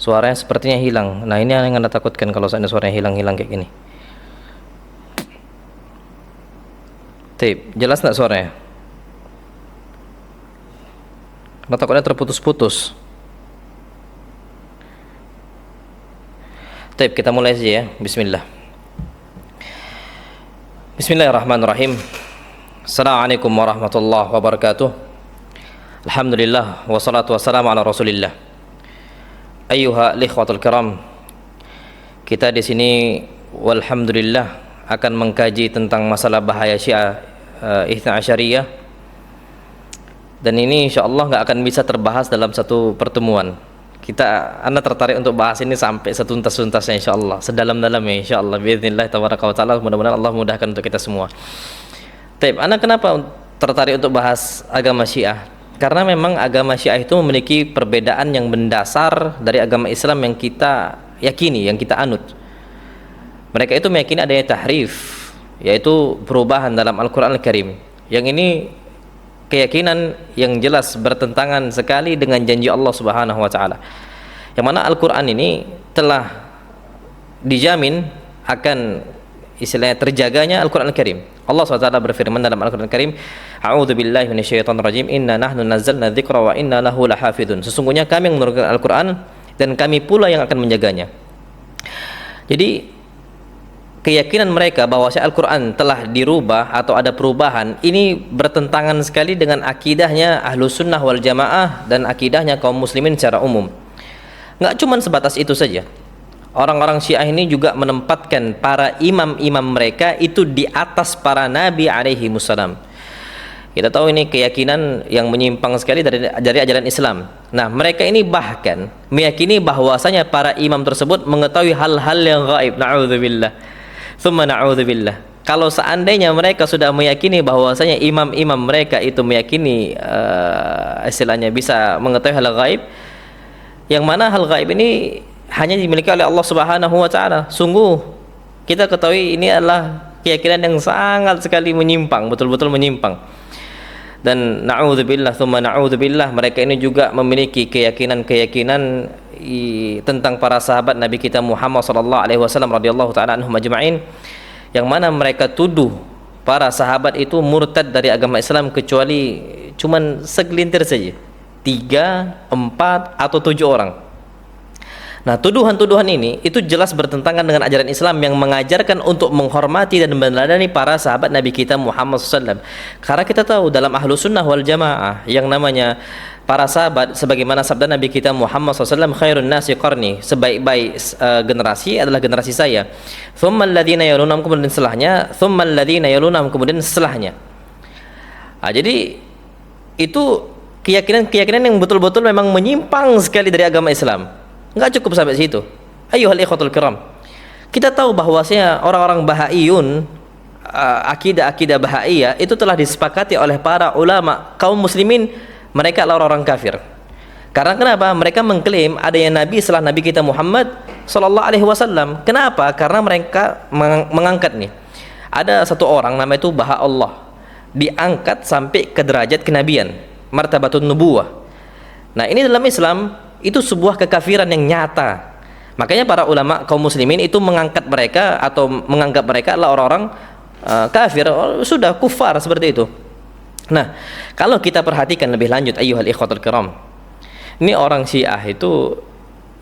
Suaranya sepertinya hilang. Nah, ini yang Anda takutkan kalau seandainya suaranya hilang-hilang kayak gini. Tip, jelas nggak suaranya? Karena takutnya terputus-putus. Tip, kita mulai saja ya. Bismillah. Bismillahirrahmanirrahim. Assalamualaikum warahmatullahi wabarakatuh. Alhamdulillah wassalatu wassalamu ala Rasulillah. Ayyuha ikhwatul kiram. Kita di sini walhamdulillah akan mengkaji tentang masalah bahaya Syiah Itsna Asyariyah. Dan ini insyaallah nggak akan bisa terbahas dalam satu pertemuan. Anda tertarik untuk bahas ini sampai setuntas-tuntasnya insyaallah, sedalam-dalamnya insyaallah biiznillah tabaraka wa taala. Mudah-mudahan Allah mudahkan untuk kita semua. Taib, Anda kenapa tertarik untuk bahas agama Syiah? Karena memang agama Syiah itu memiliki perbedaan yang mendasar dari agama Islam yang kita yakini, yang kita anut. Mereka itu meyakini adanya tahrif, yaitu perubahan dalam Al-Quran Al-Karim. Yang ini keyakinan yang jelas bertentangan sekali dengan janji Allah Subhanahu wa taala. Yang mana Al-Quran ini telah dijamin akan istilahnya terjaganya Al-Quran Al-Karim. Allah SWT berfirman dalam Al-Quran Al-Karim, A'udzu billahi minasyaitonir rajim, inna nahnu nazzalna dzikra wa inna lahu lahafidun. Sesungguhnya kami yang menurunkan Al-Quran dan kami pula yang akan menjaganya. Jadi keyakinan mereka bahwa Al-Quran telah dirubah atau ada perubahan ini bertentangan sekali dengan akidahnya Ahlus Sunnah wal Jamaah dan akidahnya kaum muslimin secara umum. Nggak cuma sebatas itu saja. Orang-orang Syiah ini juga menempatkan para imam-imam mereka itu di atas para nabi alaihi wassalam. Kita tahu ini keyakinan yang menyimpang sekali dari ajaran Islam. Nah, mereka ini bahkan meyakini bahwasanya para imam tersebut mengetahui hal-hal yang gaib. Na'udzubillah. Tsumma na'udzubillah. Kalau seandainya mereka sudah meyakini bahwasanya imam-imam mereka itu meyakini istilahnya bisa mengetahui hal gaib, yang mana hal gaib ini hanya dimiliki oleh Allah Subhanahu wa taala. Sungguh kita ketahui ini adalah keyakinan yang sangat sekali menyimpang, betul-betul menyimpang. Dan na'udzubillah tsumma na'udzubillah, mereka ini juga memiliki keyakinan-keyakinan tentang para sahabat Nabi kita Muhammad sallallahu alaihi wasallam radhiyallahu taala anhum ajma'in, yang mana mereka tuduh para sahabat itu murtad dari agama Islam kecuali cuman segelintir saja, 3, 4 atau 7 orang. Nah, tuduhan-tuduhan ini itu jelas bertentangan dengan ajaran Islam yang mengajarkan untuk menghormati dan meneladani para sahabat Nabi kita Muhammad SAW. Karena kita tahu dalam Ahlus Sunnah wal Jamaah yang namanya para sahabat, sebagaimana sabda Nabi kita Muhammad SAW, khairun nasi qarni, sebaik-baik generasi adalah generasi saya. Tsummal ladzina yalunhum, kemudian setelahnya, tsummal ladzina yalunhum, kemudian setelahnya. Nah, jadi itu keyakinan-keyakinan yang betul-betul memang menyimpang sekali dari agama Islam. Enggak cukup sampai situ. Ayyuhal ikhwatul kiram. Kita tahu bahwasanya orang-orang Bahaiyun, akidah-akidah Bahaiyah itu telah disepakati oleh para ulama kaum muslimin, mereka adalah orang-orang kafir. Karena kenapa? Mereka mengklaim adanya nabi setelah nabi kita Muhammad sallallahu alaihi wasallam. Kenapa? Karena mereka mengangkat nih. Ada satu orang nama itu Baha'ullah, diangkat sampai ke derajat kenabian, martabatun nubuwah. Nah, ini dalam Islam itu sebuah kekafiran yang nyata. Makanya para ulama kaum muslimin itu mengangkat mereka atau menganggap mereka adalah orang-orang kafir, sudah kufar seperti itu. Nah, kalau kita perhatikan lebih lanjut ayyuhal ikhwatul kiram, ini orang Syiah itu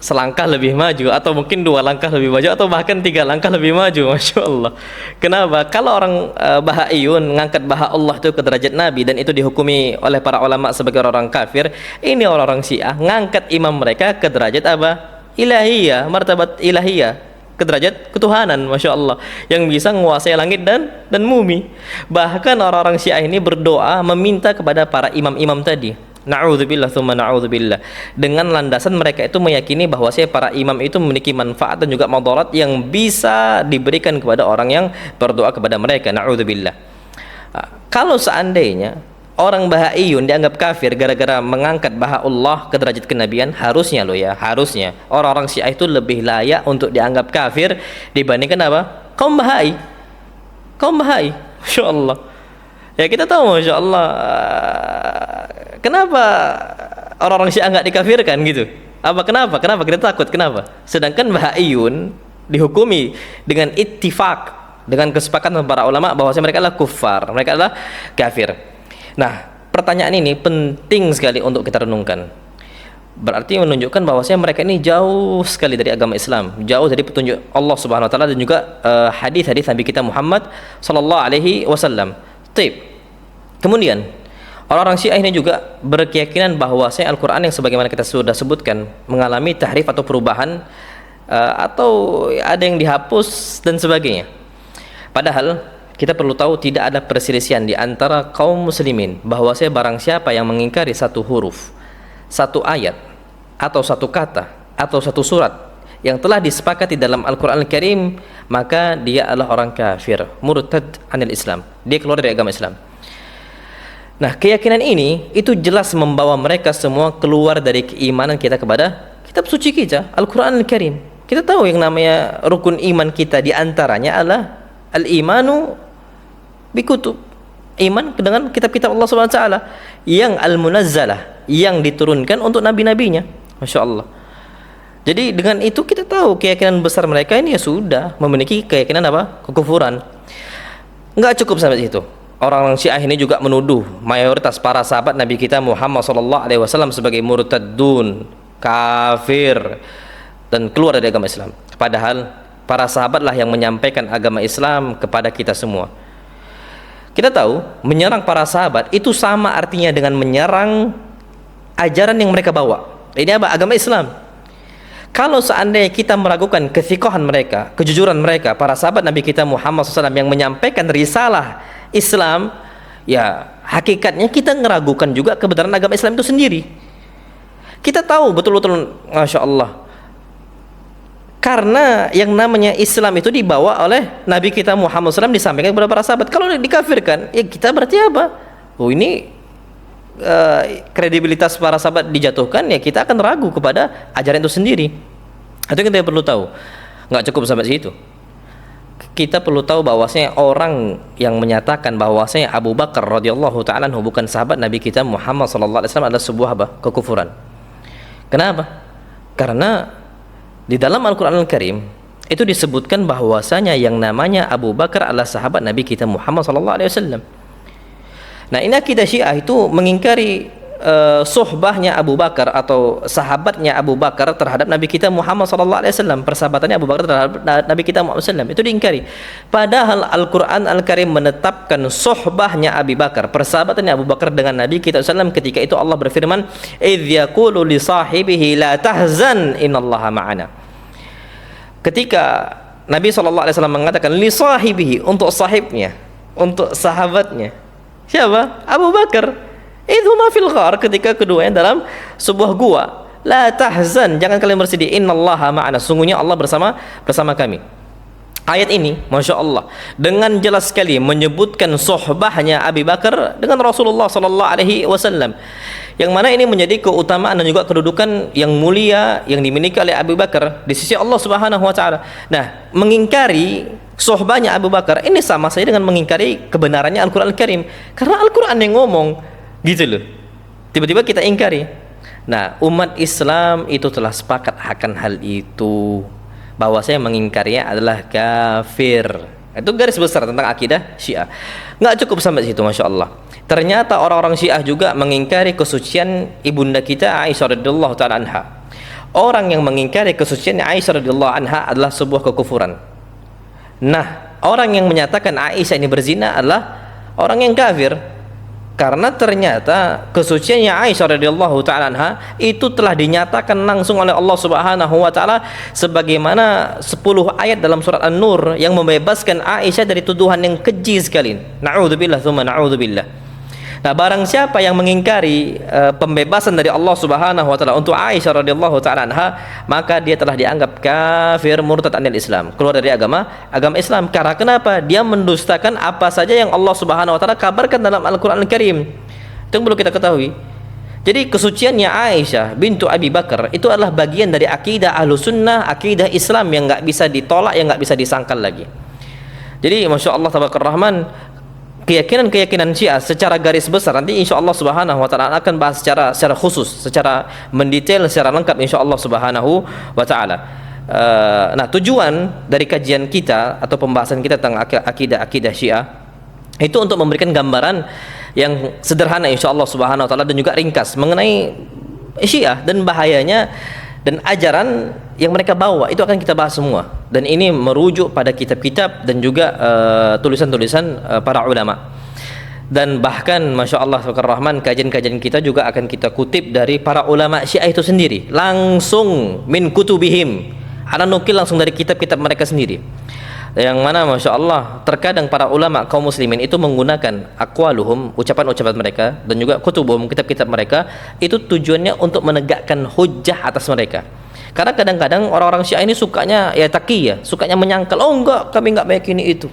selangkah lebih maju, atau mungkin 2 langkah lebih maju, atau bahkan 3 langkah lebih maju. Masya Allah. Kenapa? Kalau orang Bahaiyun mengangkat Baha'ullah itu ke derajat Nabi dan itu dihukumi oleh para ulama sebagai orang kafir, ini orang-orang Syiah ngangkat imam mereka ke derajat apa? Ilahiyah, martabat ilahiyah, ke derajat ketuhanan. Masya Allah, yang bisa menguasai langit dan bumi. Bahkan orang-orang Syiah ini berdoa meminta kepada para imam-imam tadi. Na'udzubillah tsumma na'udzubillah. Dengan landasan mereka itu meyakini bahwasanya para imam itu memiliki manfaat dan juga madarat yang bisa diberikan kepada orang yang berdoa kepada mereka. Na'udzubillah. Kalau seandainya orang Bahaiyun dianggap kafir gara-gara mengangkat Baha'ullah ke derajat kenabian, harusnya harusnya orang-orang Syiah itu lebih layak untuk dianggap kafir dibandingkan apa? Kaum Bahai. Masya Allah. Ya, kita tahu Masya Allah, kenapa orang-orang Syiah nggak dikafirkan gitu? Kenapa? Kenapa kita takut? Kenapa? Sedangkan bahaiyun dihukumi dengan ittifaq, dengan kesepakatan para ulama bahwasanya mereka adalah kufar, mereka adalah kafir. Nah, pertanyaan ini penting sekali untuk kita renungkan. Berarti menunjukkan bahwasanya mereka ini jauh sekali dari agama Islam, jauh dari petunjuk Allah Subhanahu wa taala dan juga hadis-hadis Nabi kita Muhammad sallallahu alaihi wasallam. Kemudian orang-orang Syiah ini juga berkeyakinan bahwasanya Al-Qur'an yang sebagaimana kita sudah sebutkan mengalami tahrif atau perubahan, atau ada yang dihapus dan sebagainya. Padahal kita perlu tahu tidak ada perselisihan di antara kaum muslimin bahwasanya barang siapa yang mengingkari satu huruf, satu ayat, atau satu kata, atau satu surat yang telah disepakati dalam Al-Quran Al-Karim, maka dia adalah orang kafir, murtad anil Islam, dia keluar dari agama Islam. Nah, keyakinan ini itu jelas membawa mereka semua keluar dari keimanan kita kepada kitab suci kita, Al-Quran Al-Karim. Kita tahu yang namanya rukun iman kita diantaranya adalah al-imanu bikutub, iman dengan kitab-kitab Allah Subhanahu wa taala yang al-munazzalah, yang diturunkan untuk nabi-nabinya. Masya Allah. Jadi dengan itu kita tahu keyakinan besar mereka ini ya sudah memiliki keyakinan apa? Kekufuran. Enggak cukup sampai situ. Orang-orang Syiah ini juga menuduh mayoritas para sahabat Nabi kita Muhammad sallallahu alaihi wasallam sebagai murtadun, kafir, dan keluar dari agama Islam. Padahal para sahabatlah yang menyampaikan agama Islam kepada kita semua. Kita tahu menyerang para sahabat itu sama artinya dengan menyerang ajaran yang mereka bawa. Ini apa? Agama Islam. Kalau seandainya kita meragukan kethikohan mereka, kejujuran mereka, para sahabat Nabi kita Muhammad SAW yang menyampaikan risalah Islam, ya hakikatnya kita meragukan juga kebenaran agama Islam itu sendiri. Kita tahu betul-betul, Masya Allah, karena yang namanya Islam itu dibawa oleh Nabi kita Muhammad SAW, disampaikan kepada para sahabat. Kalau dikafirkan, ya kita berarti apa? Oh, ini kredibilitas para sahabat dijatuhkan, ya kita akan ragu kepada ajaran itu sendiri. Itu kita perlu tahu. Nggak cukup sampai situ. Kita perlu tahu bahwasanya orang yang menyatakan bahwasanya Abu Bakar radhiyallahu taala bukan sahabat Nabi kita Muhammad sallallahu alaihi wasallam adalah sebuah kekufuran. Kenapa? Karena di dalam Al-Quran Al-Karim itu disebutkan bahwasanya yang namanya Abu Bakar adalah sahabat Nabi kita Muhammad sallallahu alaihi wasallam. Nah, ini akidah Syiah itu mengingkari sohbahnya Abu Bakar atau sahabatnya Abu Bakar terhadap Nabi kita Muhammad sallallahu alaihi wasallam, persahabatannya Abu Bakar terhadap Nabi kita Muhammad sallallahu alaihi wasallam itu diingkari. Padahal Al-Quran Al-Karim menetapkan sohbahnya Abu Bakar, persahabatannya Abu Bakar dengan Nabi kita sallallahu alaihi wasallam. Ketika itu Allah berfirman, "Idz yaqulu li sahibihi la tahzan innallaha ma'ana." Ketika Nabi sallallahu alaihi wasallam mengatakan li sahibihi, untuk sahibnya, untuk sahabatnya, siapa? Abu Bakar. Idhuma fil ghar, ketika keduanya dalam sebuah gua. La tahzan, jangan kalian bersedih. Innallaha ma'ana, sungguhnya Allah bersama kami. Ayat ini, Masya Allah, dengan jelas sekali menyebutkan sohbahnya Abu Bakar dengan Rasulullah sallallahu alaihi wasallam, yang mana ini menjadi keutamaan dan juga kedudukan yang mulia yang dimiliki oleh Abu Bakar di sisi Allah Subhanahu wa taala. Nah, mengingkari sohbahnya Abu Bakar ini sama saja dengan mengingkari kebenarannya Al-Quran Al-Karim, karena Al-Quran yang ngomong, gitu loh. Tiba-tiba kita ingkari. Nah, umat Islam itu telah sepakat akan hal itu, bahwa saya mengingkarinya adalah kafir. Itu garis besar tentang akidah Syiah. Nggak cukup sampai situ, Masya Allah. Ternyata orang-orang Syiah juga mengingkari kesucian ibunda kita Aisyah radhiyallahu taala anha. Orang yang mengingkari kesucian Aisyah radhiyallahu anha adalah sebuah kekufuran. Nah, orang yang menyatakan Aisyah ini berzina adalah orang yang kafir, karena ternyata kesuciannya Aisyah radhiyallahu taala anha itu telah dinyatakan langsung oleh Allah Subhanahu wa taala, sebagaimana 10 ayat dalam surat An-Nur yang membebaskan Aisyah dari tuduhan yang keji sekali. Na'udzubillah tsumma na'udzubillah. Nah, barang siapa yang mengingkari pembebasan dari Allah Subhanahu wa taala untuk Aisyah radhiyallahu taala anha, maka dia telah dianggap kafir, murtad anil Islam, keluar dari agama Islam. Karena kenapa? Dia mendustakan apa saja yang Allah Subhanahu wa taala kabarkan dalam Al-Qur'an Al-Karim. Itu yang perlu kita ketahui. Jadi kesuciannya Aisyah bintu Abi Bakar itu adalah bagian dari akidah Ahlussunnah, akidah Islam yang enggak bisa ditolak, yang enggak bisa disangkal lagi. Jadi Masya Allah Tabarakallah Rahman, keyakinan-keyakinan Syiah secara garis besar nanti insyaallah subhanahu wa ta'ala akan bahas secara khusus, secara mendetail, secara lengkap insyaallah subhanahu wa ta'ala. Nah, tujuan dari kajian kita atau pembahasan kita tentang akidah Syiah itu untuk memberikan gambaran yang sederhana insyaallah subhanahu wa ta'ala dan juga ringkas mengenai Syiah dan bahayanya dan ajaran yang mereka bawa. Itu akan kita bahas semua, dan ini merujuk pada kitab-kitab dan juga tulisan-tulisan para ulama. Dan bahkan Masya Allah Rahman, kajian-kajian kita juga akan kita kutip dari para ulama Syiah itu sendiri, langsung min kutubihim, ada nukil langsung dari kitab-kitab mereka sendiri, yang mana Masya Allah terkadang para ulama kaum muslimin itu menggunakan aqwaluhum, ucapan-ucapan mereka, dan juga kutubuhum, kitab-kitab mereka, itu tujuannya untuk menegakkan hujjah atas mereka. Karena kadang-kadang orang-orang Syiah ini sukanya ya taqiyah, sukanya menyangkal, oh enggak, kami enggak meyakini itu,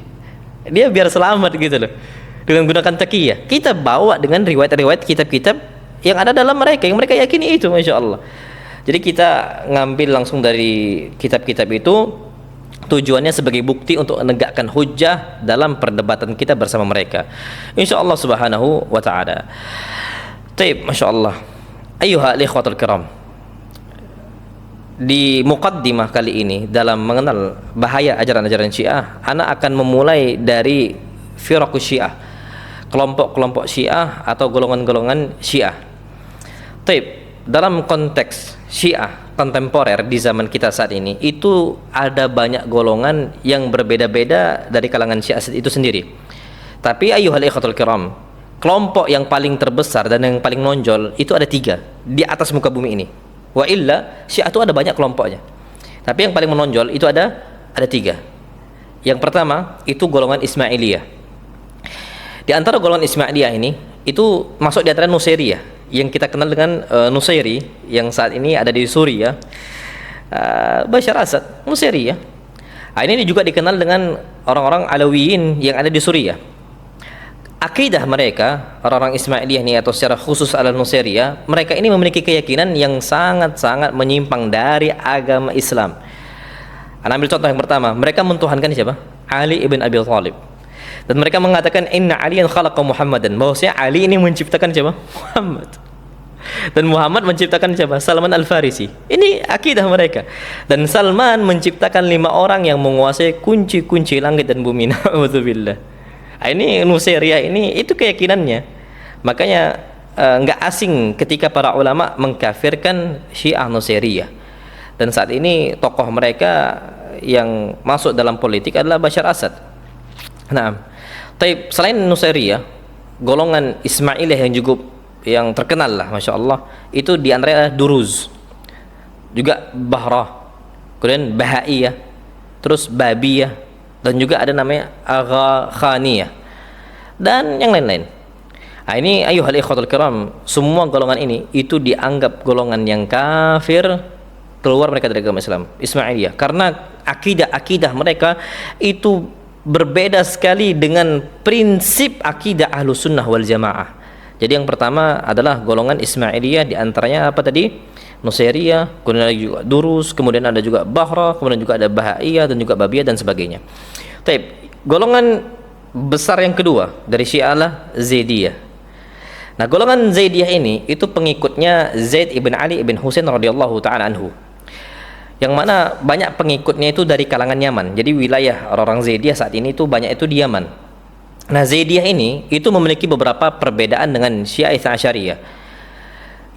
dia biar selamat gitu loh, dengan gunakan taqiyah. Kita bawa dengan riwayat-riwayat kitab-kitab yang ada dalam mereka, yang mereka yakini itu Masya Allah. Jadi kita ngambil langsung dari kitab-kitab itu, tujuannya sebagai bukti untuk menegakkan hujjah dalam perdebatan kita bersama mereka insyaallah subhanahu wa ta'ala. Taib, Masya Allah. Ayyuha al-ikhwatul kiram, di muqaddimah kali ini dalam mengenal bahaya ajaran-ajaran Syiah, ana akan memulai dari firaqus Syiah, kelompok-kelompok Syiah atau golongan-golongan Syiah. Taib, dalam konteks Syiah kontemporer di zaman kita saat ini itu ada banyak golongan yang berbeda-beda dari kalangan Syiah itu sendiri. Tapi ayyuhal ikhwatul kiram, kelompok yang paling terbesar dan yang paling menonjol itu ada 3 di atas muka bumi ini. Wa illa Syiah itu ada banyak kelompoknya, tapi yang paling menonjol itu ada 3. Yang pertama itu golongan Ismailiyah. Di antara golongan Ismailiyah ini itu masuk di antara Nusairiyah, yang kita kenal dengan Nusairi, yang saat ini ada di Suriah, Bashar Assad, Nusairiyah. Ini juga dikenal dengan orang-orang Alawiyin yang ada di Suriah. Akidah mereka, orang-orang Ismailiyah ini, atau secara khusus Al-Nusairiyah, mereka ini memiliki keyakinan yang sangat-sangat menyimpang dari agama Islam. Ambil contoh yang pertama, mereka mentuhankan siapa? Ali ibn Abi Thalib. Dan mereka mengatakan inna aliyan khalaqa Muhammadan, bahwasanya Ali ini menciptakan siapa? Muhammad. Dan Muhammad menciptakan siapa? Salman Al-Farisi. Ini akidah mereka. Dan Salman menciptakan 5 orang yang menguasai kunci-kunci langit dan bumi. Na'udzubillah. Ini Nusairiyah ini, itu keyakinannya. Makanya enggak asing ketika para ulama mengkafirkan Syiah Nusairiyah. Dan saat ini tokoh mereka yang masuk dalam politik adalah Bashar Assad. Nah, tapi selain Nusairiyah, golongan Ismailiyah yang terkenal lah, Masya Allah, itu di antara Duruz, juga Bahrah, kemudian Bahaiyah, terus Babiyah, dan juga ada namanya Agha Khaniyah, dan yang lain-lain. Ini ayyuhal ikhwatul kiram, semua golongan ini itu dianggap golongan yang kafir, keluar mereka dari agama Islam, Ismailiyah, karena akidah mereka itu berbeda sekali dengan prinsip akidah Ahlus Sunnah wal Jamaah. Jadi yang pertama adalah golongan Ismailiyah, di antaranya apa tadi? Nusairiyah, kemudian ada juga Durus, kemudian ada juga Bahrah, kemudian juga ada Bahaiyah, dan juga Babiyah, dan sebagainya. Taib, golongan besar yang kedua dari Syiah adalah Zaidiyah. Nah, golongan Zaidiyah ini itu pengikutnya Zaid ibn Ali ibn Husain radhiyallahu ta'ala anhu, yang mana banyak pengikutnya itu dari kalangan Yaman. Jadi wilayah orang-orang Zaidiyah saat ini itu banyak itu di Yaman. Nah, Zaidiyah ini itu memiliki beberapa perbedaan dengan Syiah Itsna Asyariyah.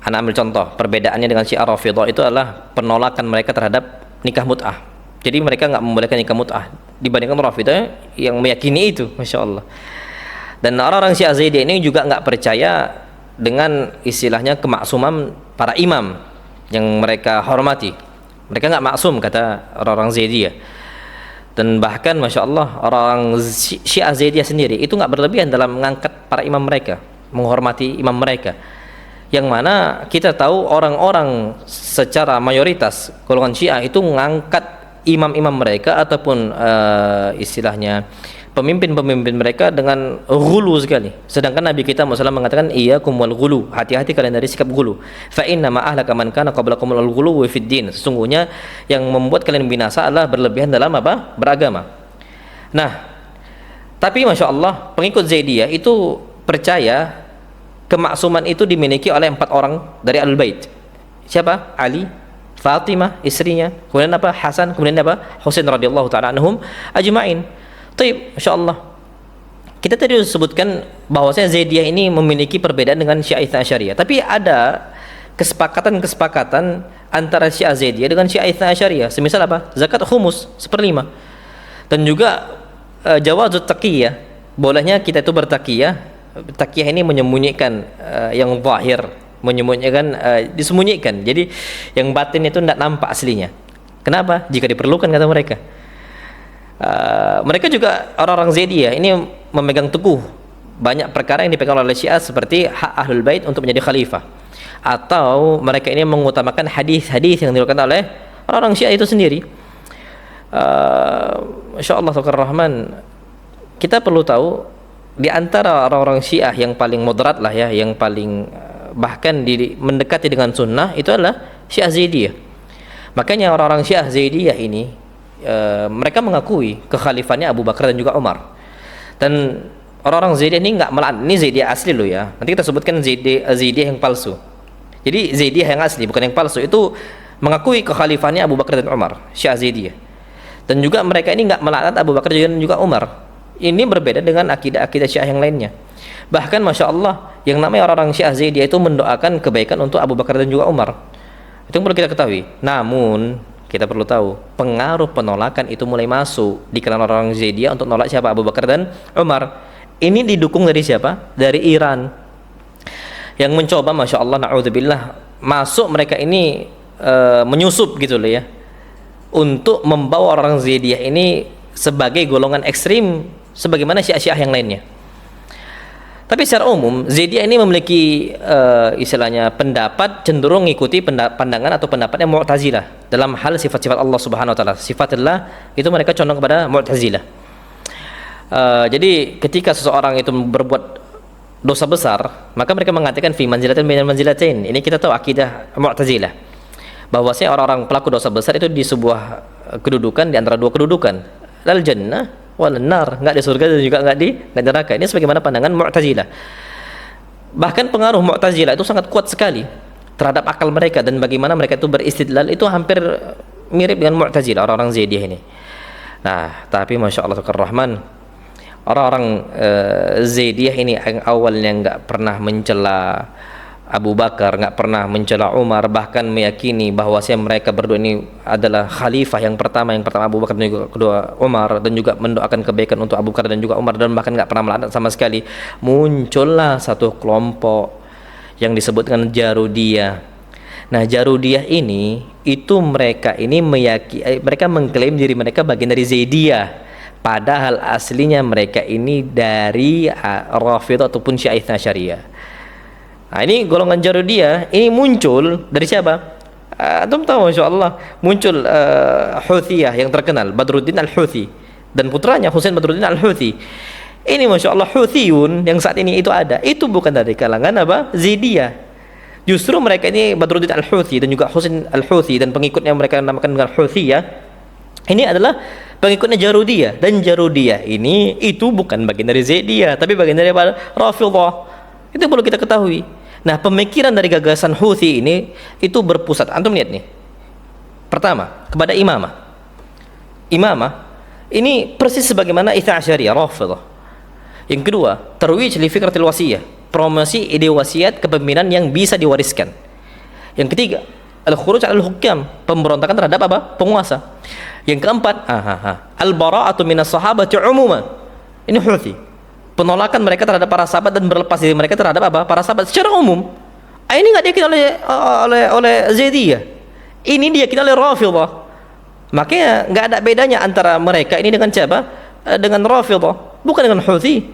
Ana ambil contoh, perbedaannya dengan Syiah Rafidhah itu adalah penolakan mereka terhadap nikah mut'ah. Jadi mereka nggak membolehkan nikah mut'ah, dibandingkan Rafidhah yang meyakini itu, Masya Allah. Dan orang-orang Syiah Zaidiyah ini juga nggak percaya dengan istilahnya kemaksuman para imam yang mereka hormati. Mereka nggak maksum, kata orang-orang Zaidiyah. Dan bahkan Masya Allah, orang Syiah Zaidiyah sendiri itu nggak berlebihan dalam mengangkat para imam mereka, menghormati imam mereka. Yang mana kita tahu orang-orang secara mayoritas golongan Syiah itu mengangkat imam-imam mereka ataupun istilahnya pemimpin-pemimpin mereka dengan ghulu sekali. Sedangkan Nabi kita SAW mengatakan iyyakum wal ghulu, hati-hati kalian dari sikap ghulu. Fa inna ma ahlaka man kana qablakum al ghulu wa fid din. Sesungguhnya yang membuat kalian binasa adalah berlebihan dalam apa? Beragama. Nah, Tapi Masya Allah, pengikut Zaidiyah itu percaya kemaksuman itu dimiliki oleh 4 orang dari Ahlul Bait. Siapa? Ali, Fatimah istrinya, kemudian apa? Hasan, kemudian apa? Husain radhiyallahu taala anhum ajma'in. Taib, Masya Allah. Kita tadi sebutkan bahwasanya Zaidiyah ini memiliki perbedaan dengan Syiah Itsna Asyariyah. Tapi ada kesepakatan antara Syiah Zaidiyah dengan Syiah Itsna Asyariyah. Semisal apa? Zakat khumus 1/5. Dan juga jawazut taqiyah, bolehnya kita itu bertakiyah. Takiyah ini menyembunyikan yang zahir, menyembunyikan disembunyikan. Jadi yang batin itu tidak nampak aslinya. Kenapa? Jika diperlukan, kata mereka. Mereka juga orang-orang Zaidiyah ini memegang teguh banyak perkara yang dipegang oleh Syiah seperti hak Ahlul Bait untuk menjadi khalifah, atau mereka ini mengutamakan hadis-hadis yang diriwayatkan oleh orang-orang Syiah itu sendiri. Masya Allah Rahman, kita perlu tahu di antara orang-orang Syiah yang paling moderat lah ya, yang paling bahkan mendekati dengan sunnah, itu adalah Syiah Zaidiyah. Makanya orang-orang Syiah Zaidiyah ini mereka mengakui kekhalifannya Abu Bakar dan juga Umar. Dan orang-orang Zaidiyah ini nggak melaknat, ini Zaidiyah asli loh ya. Nanti kita sebutkan Zaidiyah yang palsu. Jadi Zaidiyah yang asli, bukan yang palsu, itu mengakui kekhalifannya Abu Bakar dan Umar, Syiah Zaidiyah. Dan juga mereka ini nggak melaknat Abu Bakar dan juga Umar. Ini berbeda dengan akidah-akidah Syiah yang lainnya. Bahkan Masya Allah, yang namanya orang-orang Syiah Zaidiyah itu mendoakan kebaikan untuk Abu Bakar dan juga Umar. Itu yang perlu kita ketahui. Namun kita perlu tahu, pengaruh penolakan itu mulai masuk di kalangan orang Zaidiyah untuk nolak siapa? Abu Bakar dan Umar. Ini didukung dari siapa? Dari Iran, yang mencoba, Masya Allah, na'udzubillah, masuk mereka ini menyusup gitu loh ya, untuk membawa orang Zaidiyah ini sebagai golongan ekstrim sebagaimana Syiah-Syiah yang lainnya. Tapi secara umum Zaidiyah ini memiliki istilahnya pendapat cenderung mengikuti pandangan atau pendapatnya Mu'tazilah dalam hal sifat-sifat Allah Subhanahu wa taala. Sifatillah itu mereka condong kepada Mu'tazilah. Jadi ketika seseorang itu berbuat dosa besar, maka mereka mengatakan fi manzilatin bainal manzilatain. Ini kita tahu akidah Mu'tazilah, bahwasanya orang-orang pelaku dosa besar itu di sebuah kedudukan di antara dua kedudukan, lal jannah wal nar, enggak di surga dan juga enggak di neraka. Ini sebagaimana pandangan Mu'tazilah. Bahkan pengaruh Mu'tazilah itu sangat kuat sekali terhadap akal mereka, dan bagaimana mereka itu beristidlal itu hampir mirip dengan Mu'tazilah, orang-orang Zaidiyah ini. Nah, tapi Masya Allah Rahman, orang-orang Zaidiyah ini yang awalnya enggak pernah mencela Abu Bakar, nggak pernah mencela Umar, bahkan meyakini bahwasanya mereka berdua ini adalah khalifah yang pertama Abu Bakar dan juga kedua Umar, dan juga mendoakan kebaikan untuk Abu Bakar dan juga Umar, dan bahkan nggak pernah melaknat sama sekali. Muncullah satu kelompok yang disebut dengan Jarudiyah. Nah, Jarudiyah ini itu mereka ini mereka mengklaim diri mereka bagian dari Zaidiyah, padahal aslinya mereka ini dari Rafidhah ataupun Syiah Itsna Asyariyah. Nah, ini golongan Jarudiyah ini muncul dari siapa? Antum tahu, Masya Allah, muncul Houthiyah yang terkenal, Badruddin Al-Houthi, dan putranya Husain Badruddin Al-Houthi. Ini Masya Allah, Houthiyun yang saat ini itu ada, itu bukan dari kalangan apa? Zaidiyah. Justru mereka ini Badruddin Al-Houthi dan juga Husain Al-Houthi dan pengikutnya mereka namakan dengan Houthiyah, ini adalah pengikutnya Jarudiyah. Dan Jarudiyah ini itu bukan bagian dari Zaidiyah, tapi bagian dari Rafidhah. Itu perlu kita ketahui. Nah, pemikiran dari gagasan Houthi ini itu berpusat, antum lihat nih, pertama kepada imamah. Imamah ini persis sebagaimana Itsna Asyariyah, Rafidhah. Yang kedua, tarwij li fikratil wasiyah, promosi ide wasiat kepemimpinan yang bisa diwariskan. Yang ketiga, al-khuruj 'alal hukam, pemberontakan terhadap apa? Penguasa. Yang keempat, al-bara'atu minas sahabati umuman. Ini Houthi, penolakan mereka terhadap para sahabat dan berlepas diri mereka terhadap apa? Para sahabat secara umum. Ini nggak diyakini oleh Zaidiyah. Ini diyakini oleh Rafidhah. Makanya nggak ada bedanya antara mereka ini dengan siapa? Dengan Rafidhah, bukan dengan Houthi.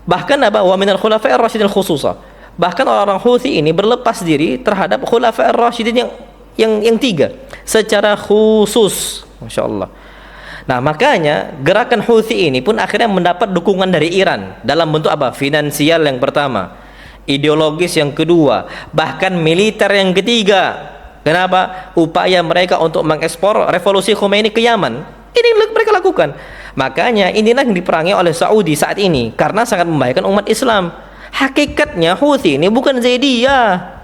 Bahkan apa? Wa minal khulafa'ir rasyidin khususah. Bahkan orang-orang Houthi ini berlepas diri terhadap khulafa'ir rasyidin yang tiga secara khusus. Masya Allah. Nah, makanya gerakan Houthi ini pun akhirnya mendapat dukungan dari Iran dalam bentuk apa? Finansial yang pertama, ideologis yang kedua, bahkan militer yang ketiga. Kenapa? Upaya mereka untuk mengekspor revolusi Khomeini ke Yaman. Ini mereka lakukan. Makanya inilah yang diperangi oleh Saudi saat ini karena sangat membahayakan umat Islam. Hakikatnya Houthi ini bukan Zaidiyah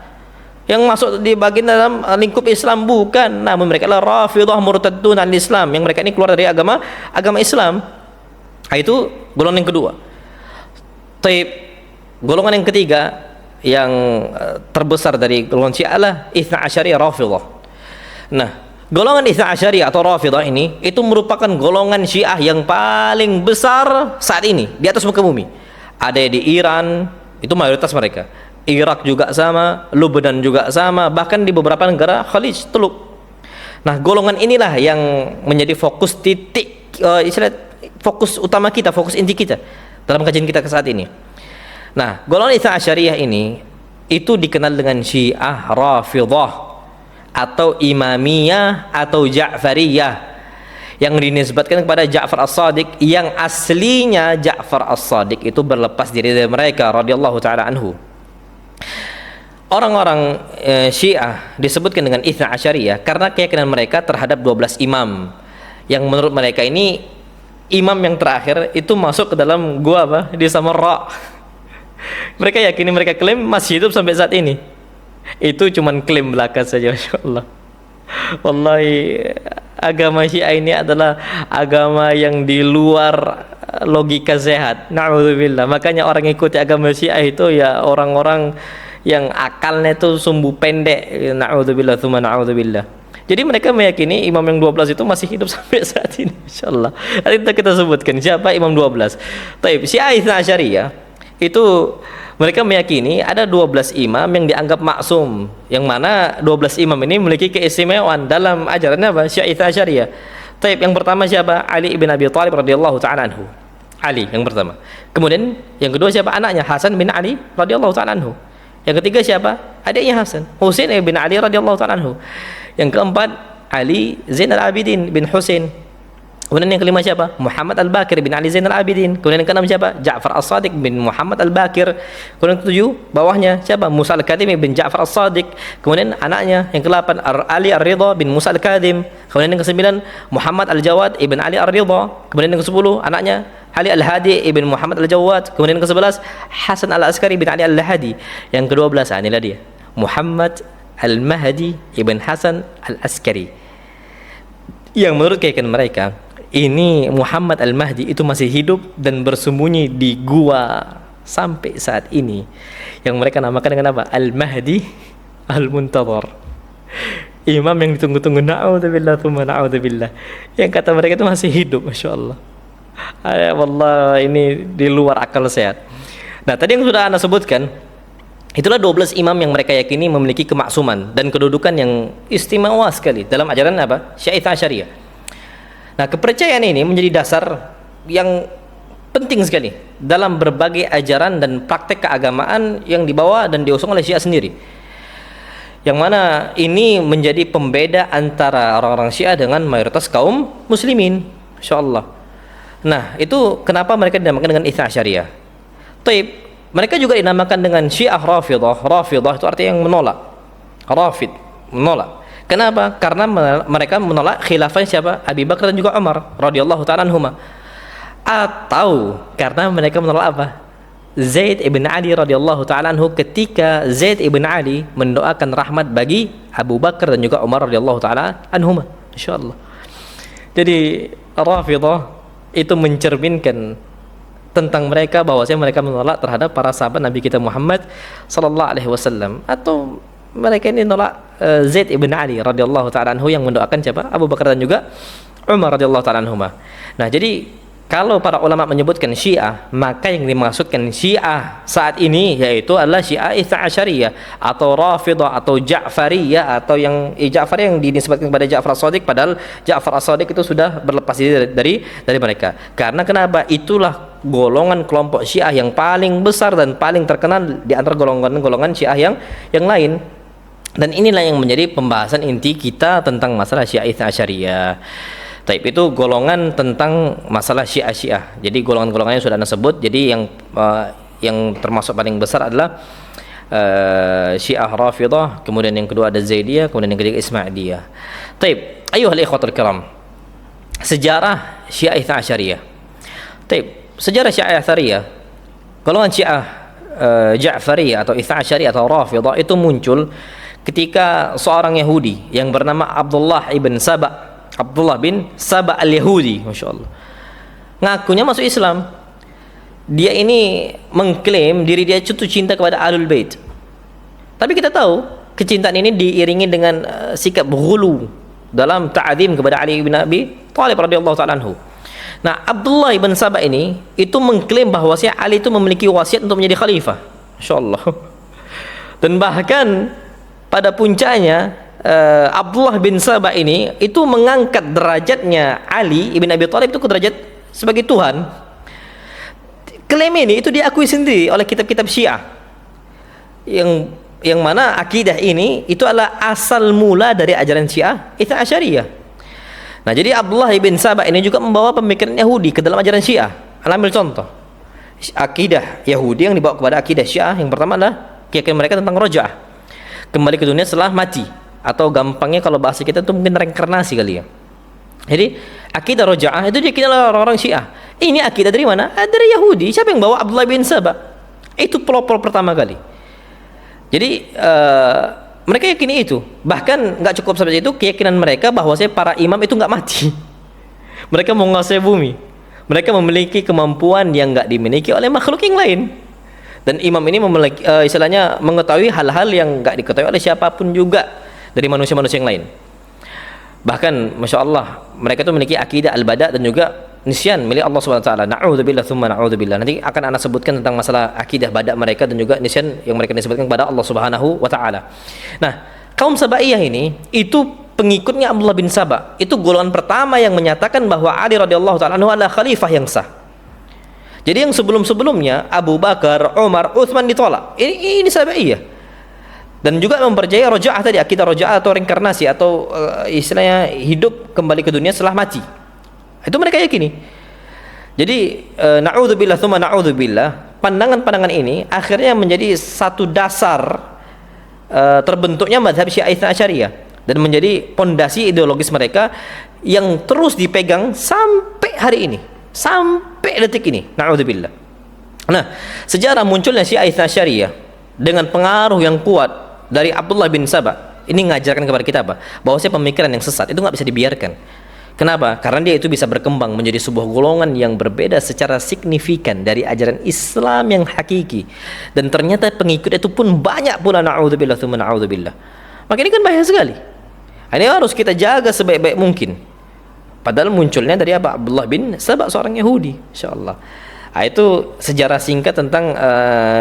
yang masuk di bagian dalam lingkup Islam, bukan. Namun mereka adalah Rafidhah murtaddun al-Islam, yang mereka ini keluar dari agama Islam. Itu golongan yang kedua. Taib, golongan yang ketiga yang terbesar dari golongan Syiah adalah Itsna Asyariyah Rafidhah. Nah, golongan Itsna Asyariyah atau Rafidhah ini itu merupakan golongan Syiah yang paling besar saat ini di atas muka bumi. Ada di Iran, itu mayoritas mereka. Irak juga sama, Lebanon juga sama, bahkan di beberapa negara Khalij, Teluk. Nah, golongan inilah yang menjadi fokus titik fokus utama kita, fokus inti kita dalam kajian kita ke saat ini. Nah, golongan Itsna Asyariyah ini itu dikenal dengan Syiah Rafidhah atau Imamiyah atau Ja'fariyah yang dinisbatkan kepada Ja'far As-Shadiq, yang aslinya Ja'far As-Shadiq itu berlepas diri dari mereka radhiyallahu taala anhu. Orang-orang Syiah disebutkan dengan Itsna Asyariyah karena keyakinan mereka terhadap 12 imam yang menurut mereka ini imam yang terakhir itu masuk ke dalam gua apa di Samarra. Mereka yakini, mereka klaim masih hidup sampai saat ini. Itu cuman klaim belaka saja, masyaallah. Wallahi, agama Syiah ini adalah agama yang di luar logika sehat. Na'udzubillah. Makanya orang ikuti agama Syiah itu ya orang-orang yang akalnya itu sumbu pendek. Na'udzubillah tsumma na'udzubillah. Jadi mereka meyakini imam yang 12 itu masih hidup sampai saat ini, insyaallah. Nanti kita sebutkan siapa imam 12. Taib, Syiah Itsna Asyariyah itu mereka meyakini ada 12 imam yang dianggap maksum, yang mana 12 imam ini memiliki keistimewaan dalam ajarannya apa? Syiah Itsna Asyariyah. Taib, yang pertama siapa? Ali ibn Abi Thalib radhiyallahu taala anhu. Ali yang pertama. Kemudian yang kedua siapa? Anaknya Hasan bin Ali radhiyallahu taala anhu. Yang ketiga siapa? Adiknya Hasan, Husain bin Ali radhiyallahu taala anhu. Yang keempat Ali Zainal Abidin bin Husain. Kemudian yang kelima siapa? Muhammad Al-Bakir bin Ali Zainal Abidin. Kemudian yang keenam siapa? Ja'far As-Shadiq bin Muhammad Al-Bakir. Kemudian yang ketujuh bawahnya siapa? Musa Al-Kadhim bin Ja'far As-Shadiq. Kemudian anaknya yang ke-8 Ali Ar-Ridha bin Musa Al-Kadhim. Kemudian yang ke-9 Muhammad Al-Jawad ibn Ali Ar-Ridha. Kemudian yang ke-10 anaknya Ali Al-Hadi ibn Muhammad Al-Jawad. Kemudian yang ke-11 Hasan Al-Askari bin Ali Al-Hadi. Yang ke-12 inilah dia, Muhammad Al-Mahdi ibn Hasan Al-Askari, yang menurut keyakinan mereka ini Muhammad Al-Mahdi itu masih hidup dan bersembunyi di gua sampai saat ini, yang mereka namakan dengan apa? Al-Mahdi Al-Muntadhar, imam yang ditunggu-tunggu. Na'udzubillah tsumma na'udzubillah, yang kata mereka itu masih hidup, masyaallah. Wallah, ini di luar akal sehat. Nah, tadi yang sudah Anda sebutkan, itulah 12 imam yang mereka yakini memiliki kemaksuman dan kedudukan yang istimewa sekali dalam ajaran apa? Syiah Itsna Asyariyah. Nah, kepercayaan ini menjadi dasar yang penting sekali dalam berbagai ajaran dan praktek keagamaan yang dibawa dan diusung oleh Syiah sendiri. Yang mana ini menjadi pembeda antara orang-orang Syiah dengan mayoritas kaum muslimin, insyaallah. Nah, itu kenapa mereka dinamakan dengan Itsna Asyariyah. Taib, mereka juga dinamakan dengan Syiah Rafidhah. Rafidhah itu artinya yang menolak. Rafid, menolak. Kenapa? Karena mereka menolak khilafah siapa? Abi Bakar dan juga Umar radhiyallahu ta'ala anhuma. Atau karena mereka menolak apa? Zaid ibn Ali radhiyallahu ta'ala anhu, ketika Zaid ibn Ali mendoakan rahmat bagi Abu Bakar dan juga Umar radhiyallahu ta'ala anhuma, insyaallah. Jadi Rafidhah itu mencerminkan tentang mereka bahwasanya mereka menolak terhadap para sahabat Nabi kita Muhammad sallallahu alaihi wasallam, atau mereka ini menolak Zaid ibn Ali radhiyallahu ta'ala anhu yang mendoakan siapa? Abu Bakar dan juga Umar radhiyallahu ta'ala anhuma. Nah, jadi kalau para ulama menyebutkan Syiah, maka yang dimaksudkan Syiah saat ini yaitu adalah Syiah Itsna Asyariyah atau Rafidhah atau Ja'fariyah, atau yang Ja'fariyah yang dinisbatkan kepada Ja'far As-Shadiq, padahal Ja'far As-Shadiq itu sudah berlepas diri dari mereka. Karena kenapa? Itulah golongan kelompok Syiah yang paling besar dan paling terkenal di antara golongan-golongan Syiah yang lain. Dan inilah yang menjadi pembahasan inti kita tentang masalah Syiah Itsna Asyariyah. Taib, itu golongan tentang masalah Syiah. Jadi golongan-golongannya sudah Anda sebut. Jadi yang termasuk paling besar adalah Syiah Rafidhah, kemudian yang kedua ada Zaidiyah, kemudian yang ketiga Ismailiyah. Taib, ayuhal ikhwatul kiram. sejarah Syiah Itsna Asyariyah. Sejarah Syiah Asyariyah, golongan Syiah Ja'fariyah atau Itsna Asyariyah atau Rafidhah itu muncul ketika seorang Yahudi yang bernama Abdullah bin Saba al-Yahudi, Masya Allah, ngakunya masuk Islam. Dia ini mengklaim diri dia jatuh cinta kepada Ahlul Bait, tapi kita tahu kecintaan ini diiringi dengan sikap ghulu dalam ta'zim kepada Ali bin Abi Thalib radhiyallahu ta'ala anhu. Nah, Abdullah bin Saba ini itu mengklaim bahwasanya Ali itu memiliki wasiat untuk menjadi khalifah, insyaallah. Dan bahkan pada puncaknya Abdullah bin Saba ini itu mengangkat derajatnya Ali bin Abi Thalib itu ke derajat sebagai Tuhan. Klaim ini itu diakui sendiri oleh kitab-kitab Syiah, yang mana akidah ini itu adalah asal mula dari ajaran Syiah Itsna Asyariyah. Nah, jadi Abdullah bin Saba ini juga membawa pemikiran Yahudi ke dalam ajaran Syiah. Ambil contoh akidah Yahudi yang dibawa kepada akidah Syiah. Yang pertama adalah keyakinan mereka tentang roja'ah, kembali ke dunia setelah mati, atau gampangnya kalau bahasa kita itu mungkin reinkarnasi kali ya. Jadi akidah roja'ah itu diyakini oleh orang-orang Syiah. Ini akidah dari mana? Dari Yahudi. Siapa yang bawa? Abdullah bin Saba. Itu pelopor pertama kali. Jadi mereka yakini itu. Bahkan nggak cukup sampai itu, keyakinan mereka bahwasanya para imam itu nggak mati. Mereka menguasai bumi. Mereka memiliki kemampuan yang nggak dimiliki oleh makhluk yang lain. Dan imam ini memiliki istilahnya mengetahui hal-hal yang nggak diketahui oleh siapapun juga dari manusia-manusia yang lain. Bahkan Masya Allah, mereka itu memiliki akidah al-bada' dan juga nisyan milik Allah Subhanahu wa taala. Na'udzubillah tsumma na'udzubillah. Nanti akan Anda sebutkan tentang masalah akidah bada' mereka dan juga nisyan yang mereka disebutkan kepada Allah Subhanahu wa taala. Nah, kaum Sabaiyah ini itu pengikutnya Abdullah bin Saba. Itu golongan pertama yang menyatakan bahwa Ali radhiyallahu taala anhu adalah khalifah yang sah. Jadi yang sebelum-sebelumnya Abu Bakar, Umar, Utsman ditolak. Ini Sabaiyah. Dan juga mempercayai roja'ah tadi, akidah roja'ah atau reinkarnasi atau istilahnya hidup kembali ke dunia setelah mati. Itu mereka yakini. Jadi na'udzubillah tsumma na'udzubillah, pandangan-pandangan ini akhirnya menjadi satu dasar terbentuknya mazhab Syiah Itsna Asyariyah dan menjadi pondasi ideologis mereka yang terus dipegang sampai hari ini, sampai detik ini. Na'udzubillah. Nah, sejarah munculnya Syiah Itsna Asyariyah dengan pengaruh yang kuat dari Abdullah bin Saba ini ngajarkan kepada kita apa? Bahwasanya pemikiran yang sesat itu nggak bisa dibiarkan. Kenapa? Karena dia itu bisa berkembang menjadi sebuah golongan yang berbeda secara signifikan dari ajaran Islam yang hakiki, dan ternyata pengikut itu pun banyak pula. Na'udzubillah tsumma na'udzubillah. Maka ini kan bahaya sekali. Ini harus kita jaga sebaik-baik mungkin. Padahal munculnya dari apa? Abdullah bin Saba, seorang Yahudi, insyaallah. Itu sejarah singkat tentang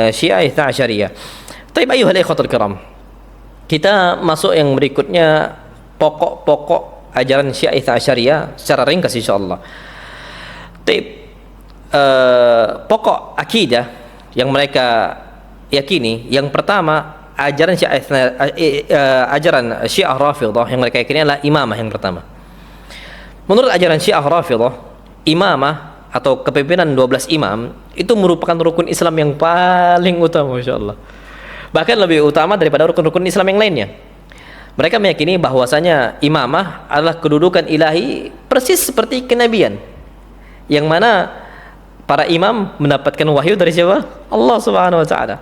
Syiah Itsna Asyariyah. Taib ayyuhal ikhwatul kiram, kita masuk yang berikutnya, pokok-pokok ajaran Syiah Itsna Asyariyah secara ringkas insyaallah. Pokok akidah yang mereka yakini, yang pertama ajaran Syiah Rafidhah yang mereka yakini adalah imamah yang pertama. Menurut ajaran Syiah Rafidhah, imamah atau kepemimpinan 12 imam itu merupakan rukun Islam yang paling utama, insyaallah. Bahkan lebih utama daripada rukun-rukun Islam yang lainnya. Mereka meyakini bahwasanya imamah adalah kedudukan ilahi persis seperti kenabian, yang mana para imam mendapatkan wahyu dari siapa? Allah Subhanahu wa taala.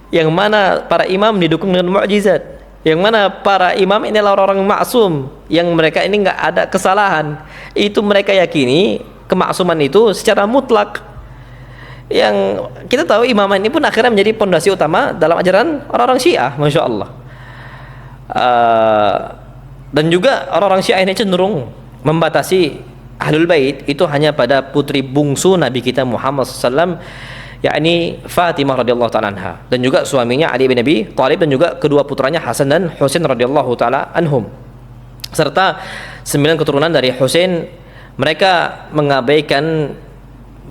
Yang mana para imam didukung dengan mukjizat, yang mana para imam ini adalah orang-orang maksum, yang mereka ini enggak ada kesalahan. Itu mereka yakini kemaksuman itu secara mutlak. Yang kita tahu imaman ini pun akhirnya menjadi pondasi utama dalam ajaran orang-orang Syiah, Masya Allah. Dan juga orang-orang Syiah ini cenderung membatasi Ahlul Bait itu hanya pada putri bungsu Nabi kita Muhammad SAW, yakni Fatimah radhiyallahu ta'ala anha, dan juga suaminya Ali bin Abi Thalib, dan juga kedua putranya Hasan dan Husain radhiyallahu ta'ala anhum, serta 9 keturunan dari Husain. Mereka mengabaikan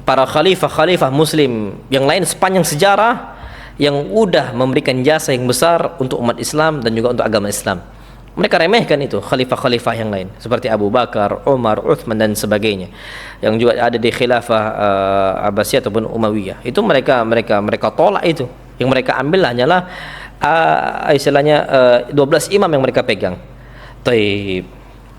para khalifah-khalifah muslim yang lain sepanjang sejarah yang udah memberikan jasa yang besar untuk umat Islam dan juga untuk agama Islam. Mereka remehkan itu khalifah-khalifah yang lain seperti Abu Bakar, Umar, Utsman dan sebagainya, yang juga ada di khilafah Abbasiyah ataupun Umayyah. Itu mereka tolak itu. Yang mereka ambil hanyalah istilahnya 12 imam yang mereka pegang. Taib.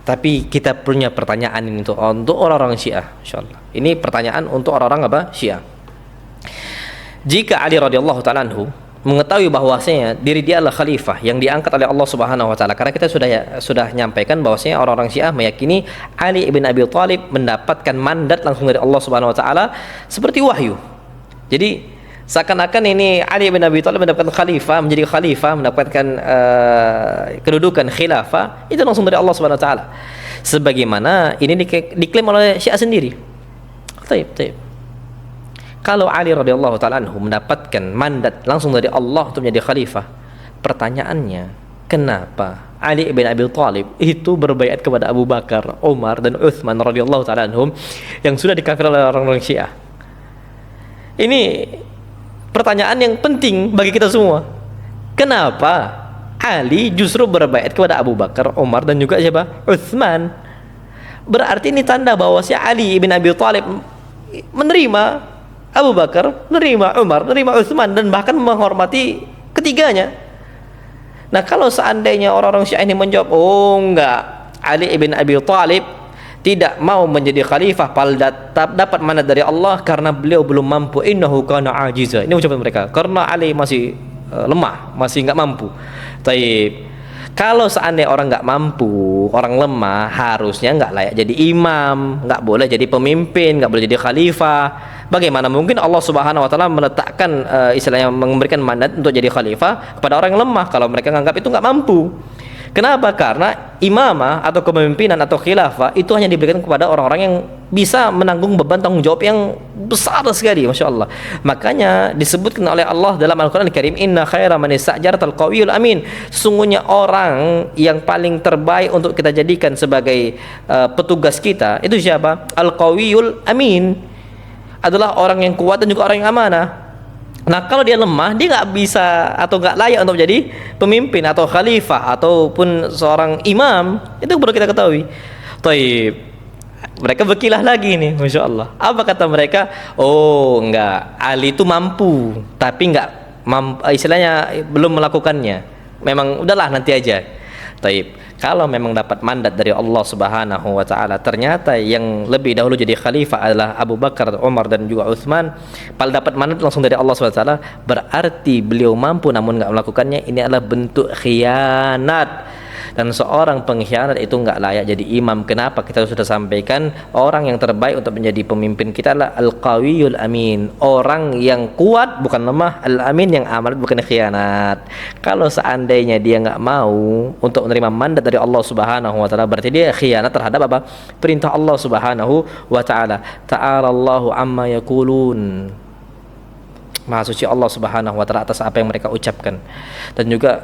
Tapi kita punya pertanyaan ini untuk orang-orang Syiah, insyaallah. Ini pertanyaan untuk orang-orang apa? Syiah. Jika Ali radhiyallahu ta'ala anhu mengetahui bahwasanya diri dia adalah khalifah yang diangkat oleh Allah Subhanahu wa taala, karena kita sudah nyampaikan bahwasanya orang-orang Syiah meyakini Ali ibn Abi Thalib mendapatkan mandat langsung dari Allah Subhanahu wa taala seperti wahyu. Jadi seakan-akan ini Ali bin Abi Thalib mendapatkan menjadi khalifah, mendapatkan kedudukan khilafah itu langsung dari Allah Subhanahu wa taala. Sebagaimana ini diklaim oleh Syiah sendiri. Taib. Kalau Ali radhiyallahu taala anhu mendapatkan mandat langsung dari Allah untuk menjadi khalifah, pertanyaannya, kenapa Ali bin Abi Thalib itu berbaiat kepada Abu Bakar, Umar dan Utsman radhiyallahu taala anhum yang sudah dikafir oleh orang-orang Syiah? Ini pertanyaan yang penting bagi kita semua. Kenapa Ali justru berbaiat kepada Abu Bakar, Umar dan juga siapa? Utsman. Berarti ini tanda bahwa si Ali bin Abi Thalib menerima Abu Bakar, menerima Umar, menerima Utsman dan bahkan menghormati ketiganya. Nah, kalau seandainya orang-orang Syiah ini menjawab, oh enggak, Ali bin Abi Thalib tidak mau menjadi khalifah dapat mandat dari Allah karena beliau belum mampu, innahu kana ajiza. Ini ucapan mereka, karena Ali masih lemah, masih enggak mampu. Taib. Kalau seandainya orang nggak mampu, orang lemah, harusnya nggak layak jadi imam, nggak boleh jadi pemimpin, nggak boleh jadi khalifah. Bagaimana mungkin Allah Subhanahu wa taala meletakkan istilahnya memberikan mandat untuk jadi khalifah kepada orang yang lemah kalau mereka menganggap itu nggak mampu? Kenapa? Karena imamah atau kepemimpinan atau khilafah itu hanya diberikan kepada orang-orang yang bisa menanggung beban tanggung jawab yang besar sekali, Masya Allah. Makanya disebutkan oleh Allah dalam Al-Quran Al-Karim, inna khaira man ista'jartal qawiyul amin. Sesungguhnya orang yang paling terbaik untuk kita jadikan sebagai petugas kita itu siapa? Al-qawiyul amin, adalah orang yang kuat dan juga orang yang amanah. Nah, kalau dia lemah, dia nggak bisa atau nggak layak untuk menjadi pemimpin atau khalifah ataupun seorang imam. Itu perlu kita ketahui. Taib. Mereka berkilah lagi nih, Masya Allah. Apa kata mereka? Oh, enggak, Ali itu mampu, tapi enggak istilahnya belum melakukannya. Memang udahlah nanti aja. Taib. Kalau memang dapat mandat dari Allah Subhanahu wa taala, ternyata yang lebih dahulu jadi khalifah adalah Abu Bakar, Umar dan juga Utsman, kalau dapat mandat langsung dari Allah Subhanahu wa taala, berarti beliau mampu namun enggak melakukannya. Ini adalah bentuk khianat. Dan seorang pengkhianat itu enggak layak jadi imam. Kenapa? Kita sudah sampaikan, orang yang terbaik untuk menjadi pemimpin kita adalah al-qawiyul amin, orang yang kuat bukan lemah, al-amin yang amanat bukan khianat. Kalau seandainya dia enggak mau untuk menerima mandat dari Allah Subhanahu wa taala, berarti dia khianat terhadap apa? Perintah Allah Subhanahu wa taala. Ta'ala Allahu amma yaqulun. Maha suci Allah Subhanahu wa taala atas apa yang mereka ucapkan. Dan juga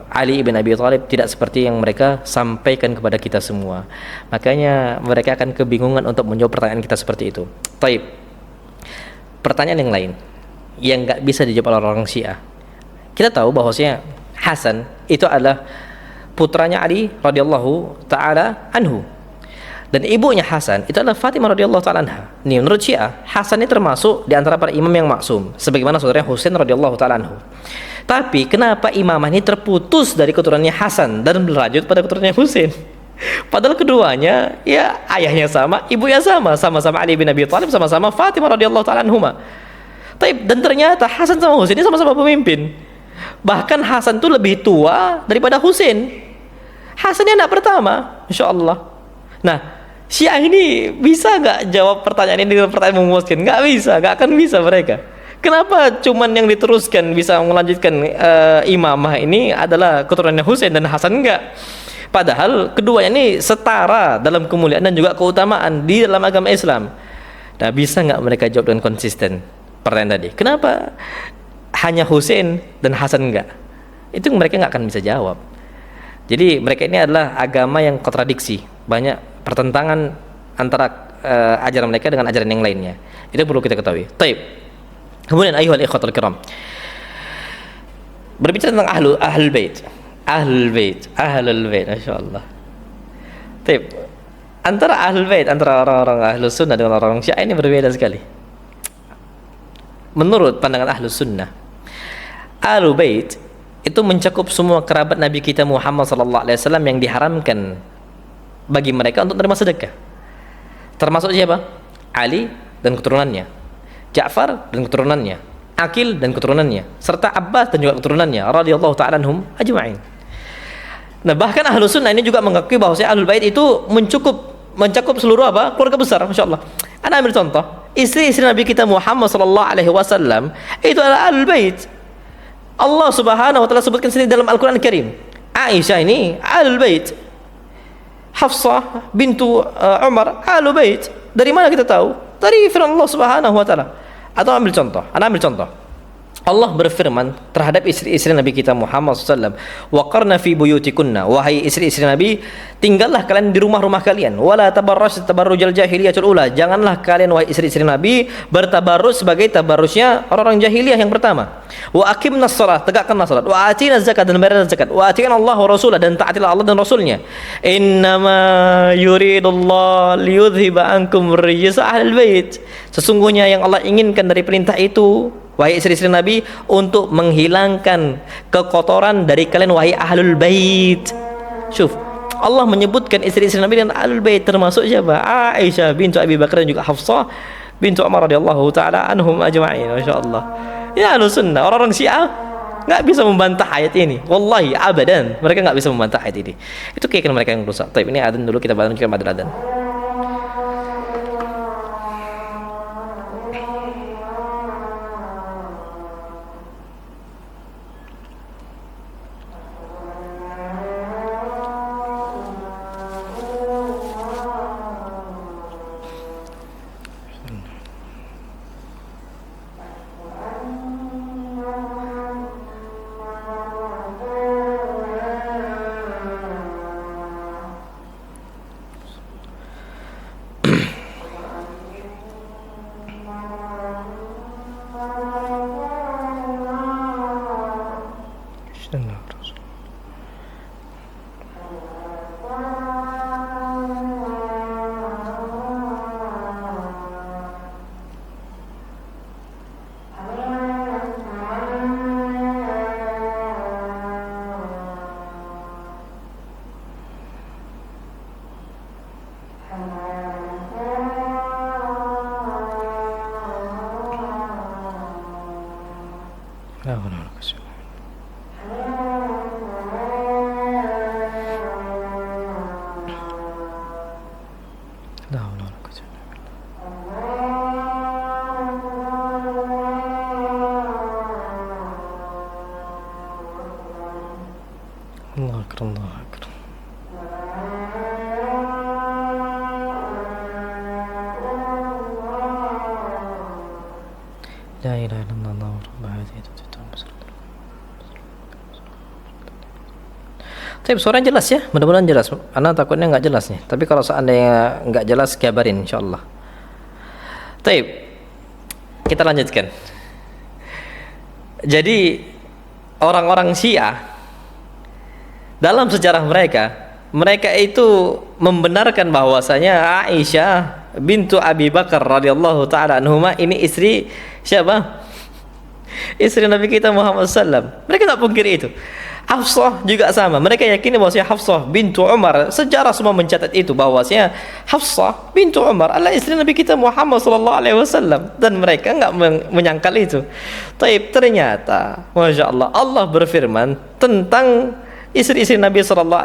Ali bin Abi Thalib tidak seperti yang mereka sampaikan kepada kita semua. Makanya mereka akan kebingungan untuk menjawab pertanyaan kita seperti itu. Taib. Pertanyaan yang lain yang enggak bisa dijawab oleh orang Syiah. Kita tahu bahwasanya Hasan itu adalah putranya Ali radhiyallahu taala anhu. Dan ibunya Hasan itu adalah Fatimah radhiyallahu taala anha. Nih, menurut Syiah, Hasan ini termasuk di antara para imam yang maksum, sebagaimana saudaranya Husain radhiyallahu taala anhu. Tapi kenapa imamah ini terputus dari keturunannya Hasan dan berlanjut pada keturunannya Husain? Padahal keduanya ya ayahnya sama, ibunya sama, sama-sama Ali bin Abi Thalib, sama-sama Fatimah radhiyallahu taala anhuma. Dan ternyata Hasan sama Husain ini sama-sama pemimpin. Bahkan Hasan itu lebih tua daripada Husain. Hasan ini anak pertama, insyaallah. Nah, Syiah ini bisa nggak jawab pertanyaan ini dengan pertanyaan memuaskan? Nggak bisa, nggak akan bisa mereka. Kenapa cuman yang diteruskan bisa melanjutkan imamah ini adalah keturunannya Husain dan Hasan enggak? Padahal keduanya ini setara dalam kemuliaan dan juga keutamaan di dalam agama Islam. Nah, bisa nggak mereka jawab dengan konsisten pertanyaan tadi? Kenapa hanya Husain dan Hasan enggak? Itu mereka nggak akan bisa jawab. Jadi mereka ini adalah agama yang kontradiksi, banyak pertentangan antara ajaran mereka dengan ajaran yang lainnya. Itu perlu kita ketahui. Taib. Kemudian ayuhal ikhwatul kiram, berbicara tentang ahlul bait, masyaallah. Taib. Antara ahlul bait, antara orang-orang ahlus sunnah dengan orang-orang Syiah ini berbeda sekali. Menurut pandangan ahlus sunnah, ahlul bait itu mencakup semua kerabat Nabi kita Muhammad sallallahu alaihi wasallam yang diharamkan bagi mereka untuk menerima sedekah. Termasuk siapa? Ali dan keturunannya, Ja'far dan keturunannya, Aqil dan keturunannya, serta Abbas dan juga keturunannya radhiyallahu ta'ala anhum ajma'in. Nah, bahkan Ahlus Sunnah ini juga mengakui bahwa Ahlul Bait itu mencakup seluruh apa? Keluarga besar, masyaallah. Ana ambil contoh, istri-istri Nabi kita Muhammad sallallahu alaihi wasallam itu adalah Ahlul Bait. Allah Subhanahu wa taala sebutkan sendiri dalam Al-Qur'an Karim. Aisyah ini Ahlul Bait. Hafsah bintu Umar Ahlul Bait. Dari mana kita tahu? Dari firman Allah Subhanahu wa taala. Atau ambil contoh, ana ambil contoh. Allah berfirman terhadap istri-istri Nabi kita Muhammad SAW, waqarna fi buyutikunna, wahai istri-istri Nabi, tinggallah kalian di rumah-rumah kalian, wala tabarraj tabarrujal jahiliyatul ula, janganlah kalian wahai istri-istri Nabi bertabarruj sebagai tabarrujnya orang-orang jahiliyah yang pertama. Wa aqimnas shalah, tegakkanlah salat, wa atina zakat, dan bayarlah zakat, wa atina Allah wa rasulah, dan taatilah Allah dan Rasulnya. Innama yuridullah liyudhiba ankum rijsa ahlil bait, sesungguhnya yang Allah inginkan dari perintah itu, wahai istri-istri Nabi, untuk menghilangkan kekotoran dari kalian wahai Ahlul Bait. Syuf, Allah menyebutkan istri-istri Nabi dan Ahlul Bait, termasuk siapa? Aisyah bintu Abi Bakar dan juga Hafsah bintu Umar radhiyallahu taala anhum ajma'in. Masyaallah. Ya Ahlus Sunnah, orang-orang Syiah enggak bisa membantah ayat ini. Wallahi abadan, mereka enggak bisa membantah ayat ini. Itu keyakinan mereka yang rusak. Baik, ini adzan dulu, kita baca adzan. Allah akbar, Allah akbar. La ilaha illallah rabbul alamin. Tapi suaranya jelas ya, mudah-mudahan jelas. Ana takutnya nggak jelas nih. Tapi kalau seandainya nggak jelas, kabarin insyaallah. Taib, kita lanjutkan. Jadi orang-orang Syiah dalam sejarah mereka itu membenarkan bahwasanya Aisyah bintu Abi Bakar radhiyallahu taala anhuma ini istri siapa? Istri Nabi kita Muhammad SAW. Mereka tak pungkiri itu. Hafsah juga sama. Mereka yakini bahwasanya Hafsah bintu Umar, sejarah semua mencatat itu bahwasanya Hafsah bintu Umar adalah istri Nabi kita Muhammad SAW, dan mereka enggak menyangkal itu. Taib, ternyata Masya Allah, Allah berfirman tentang istri-istri Nabi SAW.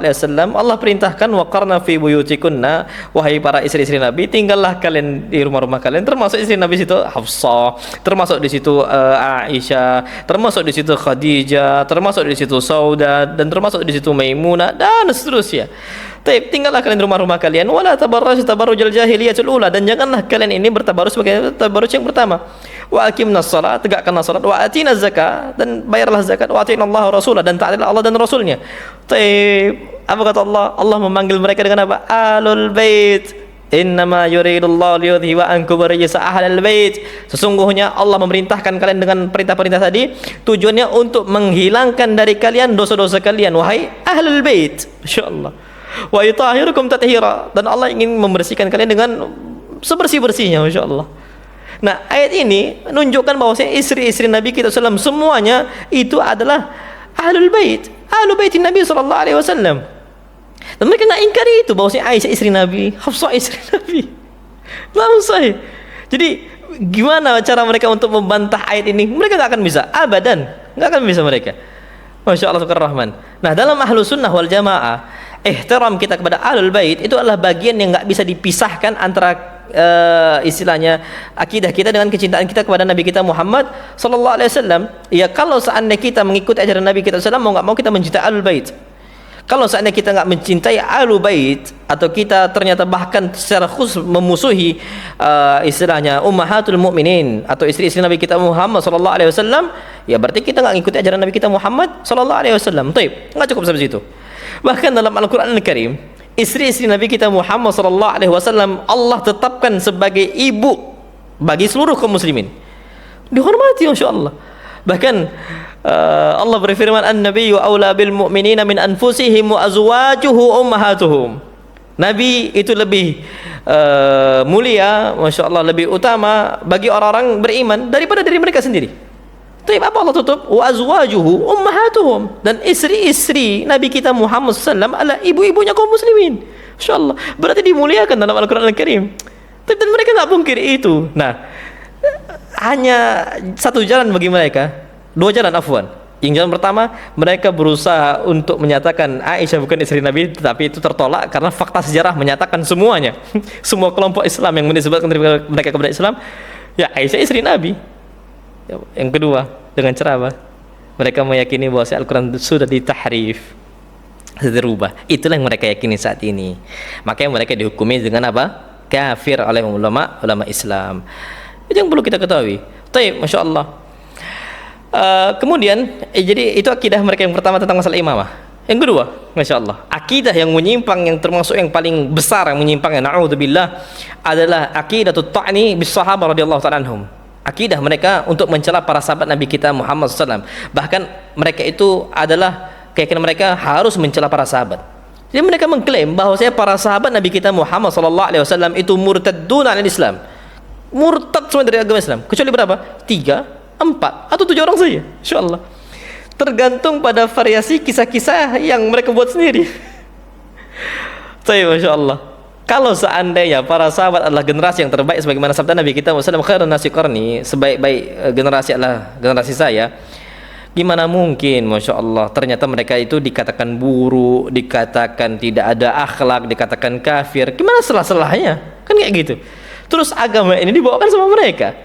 Allah perintahkan waqarna fi buyutikunna, wahai para istri-istri Nabi, tinggallah kalian di rumah-rumah kalian. Termasuk istri Nabi situ Hafsah, termasuk di situ Aisyah, termasuk di situ Khadijah, termasuk di situ Sauda, dan termasuk di situ Maimunah, dan seterusnya. Taib, tinggallah kalian di rumah-rumah kalian, wala tabarraj tabarrujal jahiliyatul ula, dan janganlah kalian ini bertabarruj sebagai tabarruj yang pertama. Wa aqimnas shalah, tegakkanlah salat, wa atina zakat, dan bayarlah zakat, wa atina Allah rasulah, dan taatilah Allah dan Rasulnya. Taib, apa kata Allah? Allah memanggil mereka dengan apa? Ahlul Bait. Innama yuridullahu liyudhiba ankum rijsa ahlil bait. Sesungguhnya Allah memerintahkan kalian dengan perintah-perintah tadi, tujuannya untuk menghilangkan dari kalian dosa-dosa kalian wahai ahlul bait. Masyaallah. Wa yutahhirukum tathira, dan Allah ingin membersihkan kalian dengan sebersih-bersihnya. Masyaallah. Nah, ayat ini menunjukkan bahwasanya istri-istri Nabi kita SAW semuanya itu adalah ahlul bait, ahlul baitin Nabi sallallahu alaihi wasallam. Dan mereka nggak ingkari itu bahwasanya Aisyah istri Nabi, Hafsah istri Nabi. Langsung. Jadi gimana cara mereka untuk membantah ayat ini? Mereka nggak akan bisa, abadan, nggak akan bisa mereka. Masya Allah subhanahu rahman. Nah, dalam Ahlus Sunnah wal Jamaah, ihtiram kita kepada Ahlul Bait itu adalah bagian yang nggak bisa dipisahkan antara istilahnya akidah kita dengan kecintaan kita kepada Nabi kita Muhammad sallallahu alaihi wasallam. Ya, kalau seandainya kita mengikuti ajaran Nabi kita sallallahu alaihi wasallam, mau nggak mau kita mencintai Ahlul Bait. Kalau seandainya kita nggak mencintai Ahlul Bait, atau kita ternyata bahkan secara khusus memusuhi istilahnya ummahatul mukminin atau istri-istri Nabi kita Muhammad sallallahu alaihi wasallam, ya berarti kita nggak mengikuti ajaran Nabi kita Muhammad sallallahu alaihi wasallam. Baik, nggak cukup sampai situ. Bahkan dalam Al-Qur'an Al-Karim, istri-istri Nabi kita Muhammad sallallahu alaihi wasallam Allah tetapkan sebagai ibu bagi seluruh kaum muslimin. Dihormati, masyaallah. Bahkan Allah berfirman, an-nabiyyu aula bil mu'minina min anfusihim wa azwajuhu ummahatuhum. Nabi itu lebih mulia, masyaallah, lebih utama bagi orang-orang beriman daripada diri mereka sendiri. Tapi apa Allah tutup? Wa azwajuhu ummahatuhum. Dan istri-istri Nabi kita Muhammad sallallahu alaihi wasallam adalah ibu-ibunya kaum muslimin. Masyaallah. Berarti dimuliakan dalam Al-Qur'an Al-Karim. Dan mereka enggak pungkiri itu. Nah, hanya satu jalan bagi mereka, dua jalan afwan. Yang jalan pertama, mereka berusaha untuk menyatakan Aisyah bukan istri Nabi, tetapi itu tertolak karena fakta sejarah menyatakan semuanya. Semua kelompok Islam yang menisbatkan mereka kepada Islam, ya Aisyah istri Nabi. Yang kedua, dengan cara apa? Mereka meyakini bahwa Al-Quran sudah ditahrif, sudah dirubah. Itulah yang mereka yakini saat ini. Makanya mereka dihukumi dengan apa? Kafir oleh ulama Islam. Itu yang perlu kita ketahui. Taib, Masya Allah. Kemudian, jadi itu akidah mereka yang pertama tentang masalah imamah. Yang kedua, Masya Allah, akidah yang menyimpang, yang termasuk yang paling besar yang menyimpang, na'udzubillah, adalah akidatut ta'ni bis sahabah radhiyallahu ta'ala anhum. Akidah mereka untuk mencela para sahabat Nabi kita Muhammad SAW. Bahkan mereka itu adalah keyakinan mereka harus mencela para sahabat. Jadi mereka mengklaim bahwa para sahabat Nabi kita Muhammad SAW itu murtadun al Islam, murtad semua dari agama Islam, kecuali berapa? 3, 4, atau 7 orang saja. InsyaAllah. Tergantung pada variasi kisah-kisah yang mereka buat sendiri. Tapi Masya Allah, kalau seandainya para sahabat adalah generasi yang terbaik, sebagaimana sabda Nabi kita Muhammad SAW, khairun nasi qarni, sebaik-baik generasi adalah generasi saya, gimana mungkin, Masya Allah, ternyata mereka itu dikatakan buruk, dikatakan tidak ada akhlak, dikatakan kafir. Gimana salah-salahnya? Kan kayak gitu. Terus agama ini dibawakan sama mereka.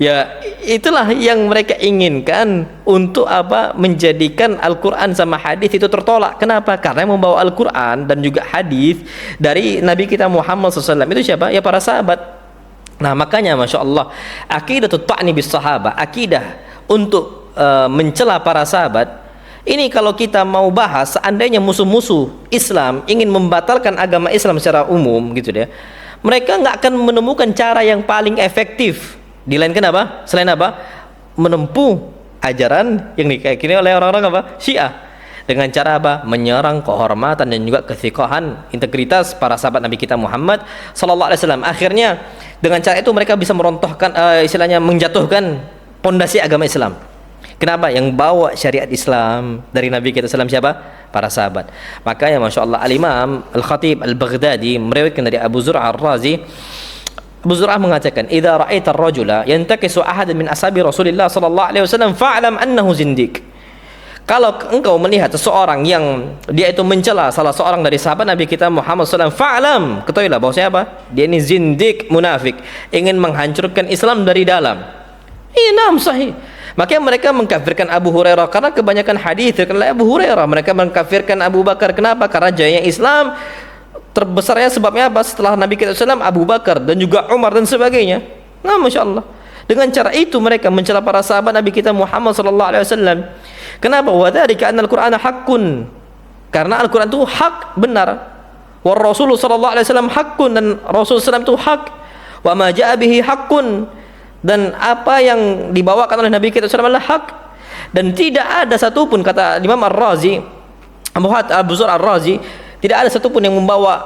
Ya, itulah yang mereka inginkan, untuk apa? Menjadikan Al-Quran sama hadis itu tertolak. Kenapa? Karena yang membawa Al-Quran dan juga hadis dari Nabi kita Muhammad SAW itu siapa? Ya para sahabat. Nah, makanya Masya Allah, akidatut ta'ni bis sahabah, akidah untuk mencela para sahabat ini, kalau kita mau bahas, seandainya musuh-musuh Islam ingin membatalkan agama Islam secara umum gitu deh, mereka nggak akan menemukan cara yang paling efektif dilainkan apa? Selain apa? Menempuh ajaran yang diyakini oleh orang-orang apa? Syiah, dengan cara apa? Menyerang kehormatan dan juga kethiqahan, integritas para sahabat Nabi kita Muhammad sallallahu alaihi wasallam. Akhirnya dengan cara itu mereka bisa merontohkan, istilahnya menjatuhkan pondasi agama Islam. Kenapa? Yang bawa syariat Islam dari Nabi kita sallam siapa? Para sahabat. Makanya Masya Allah, Al-Imam Al-Khatib Al-Baghdadi meriwayatkan dari Abu Zur'ah Ar-Razi. Abu Zur'ah mengatakan, "Idza ra'aita ar-rajula yantakisu ahadan min ashabi Rasulillah sallallahu alaihi wasallam fa'lam annahu zindiq." Kalau engkau melihat seseorang yang dia itu mencela salah seorang dari sahabat Nabi kita Muhammad SAW, fa'lam, ketahuilah bahwa siapa? Dia ini zindiq, munafik, ingin menghancurkan Islam dari dalam. Ini sahih. Makanya mereka mengkafirkan Abu Hurairah karena kebanyakan hadis terkenal Abu Hurairah. Mereka mengkafirkan Abu Bakar. Kenapa? Karena jayanya Islam terbesarnya sebabnya apa? Setelah Nabi kita SAW, Abu Bakar dan juga Umar dan sebagainya. Nah, Masya Allah, dengan cara itu mereka mencela para sahabat Nabi kita Muhammad SAW. Kenapa? Wadhalika anna al-Qur'ana haqqun, karena Al-Quran itu hak, benar. Wa Rasulullah SAW haqqun, dan Rasul SAW itu hak. Wa ma ja'a bihi haqqun, dan apa yang dibawakan oleh Nabi kita SAW adalah hak. Dan tidak ada satupun, kata Imam Ar-Razi, Abu Zur'ah Ar-Razi, tidak ada satupun yang membawa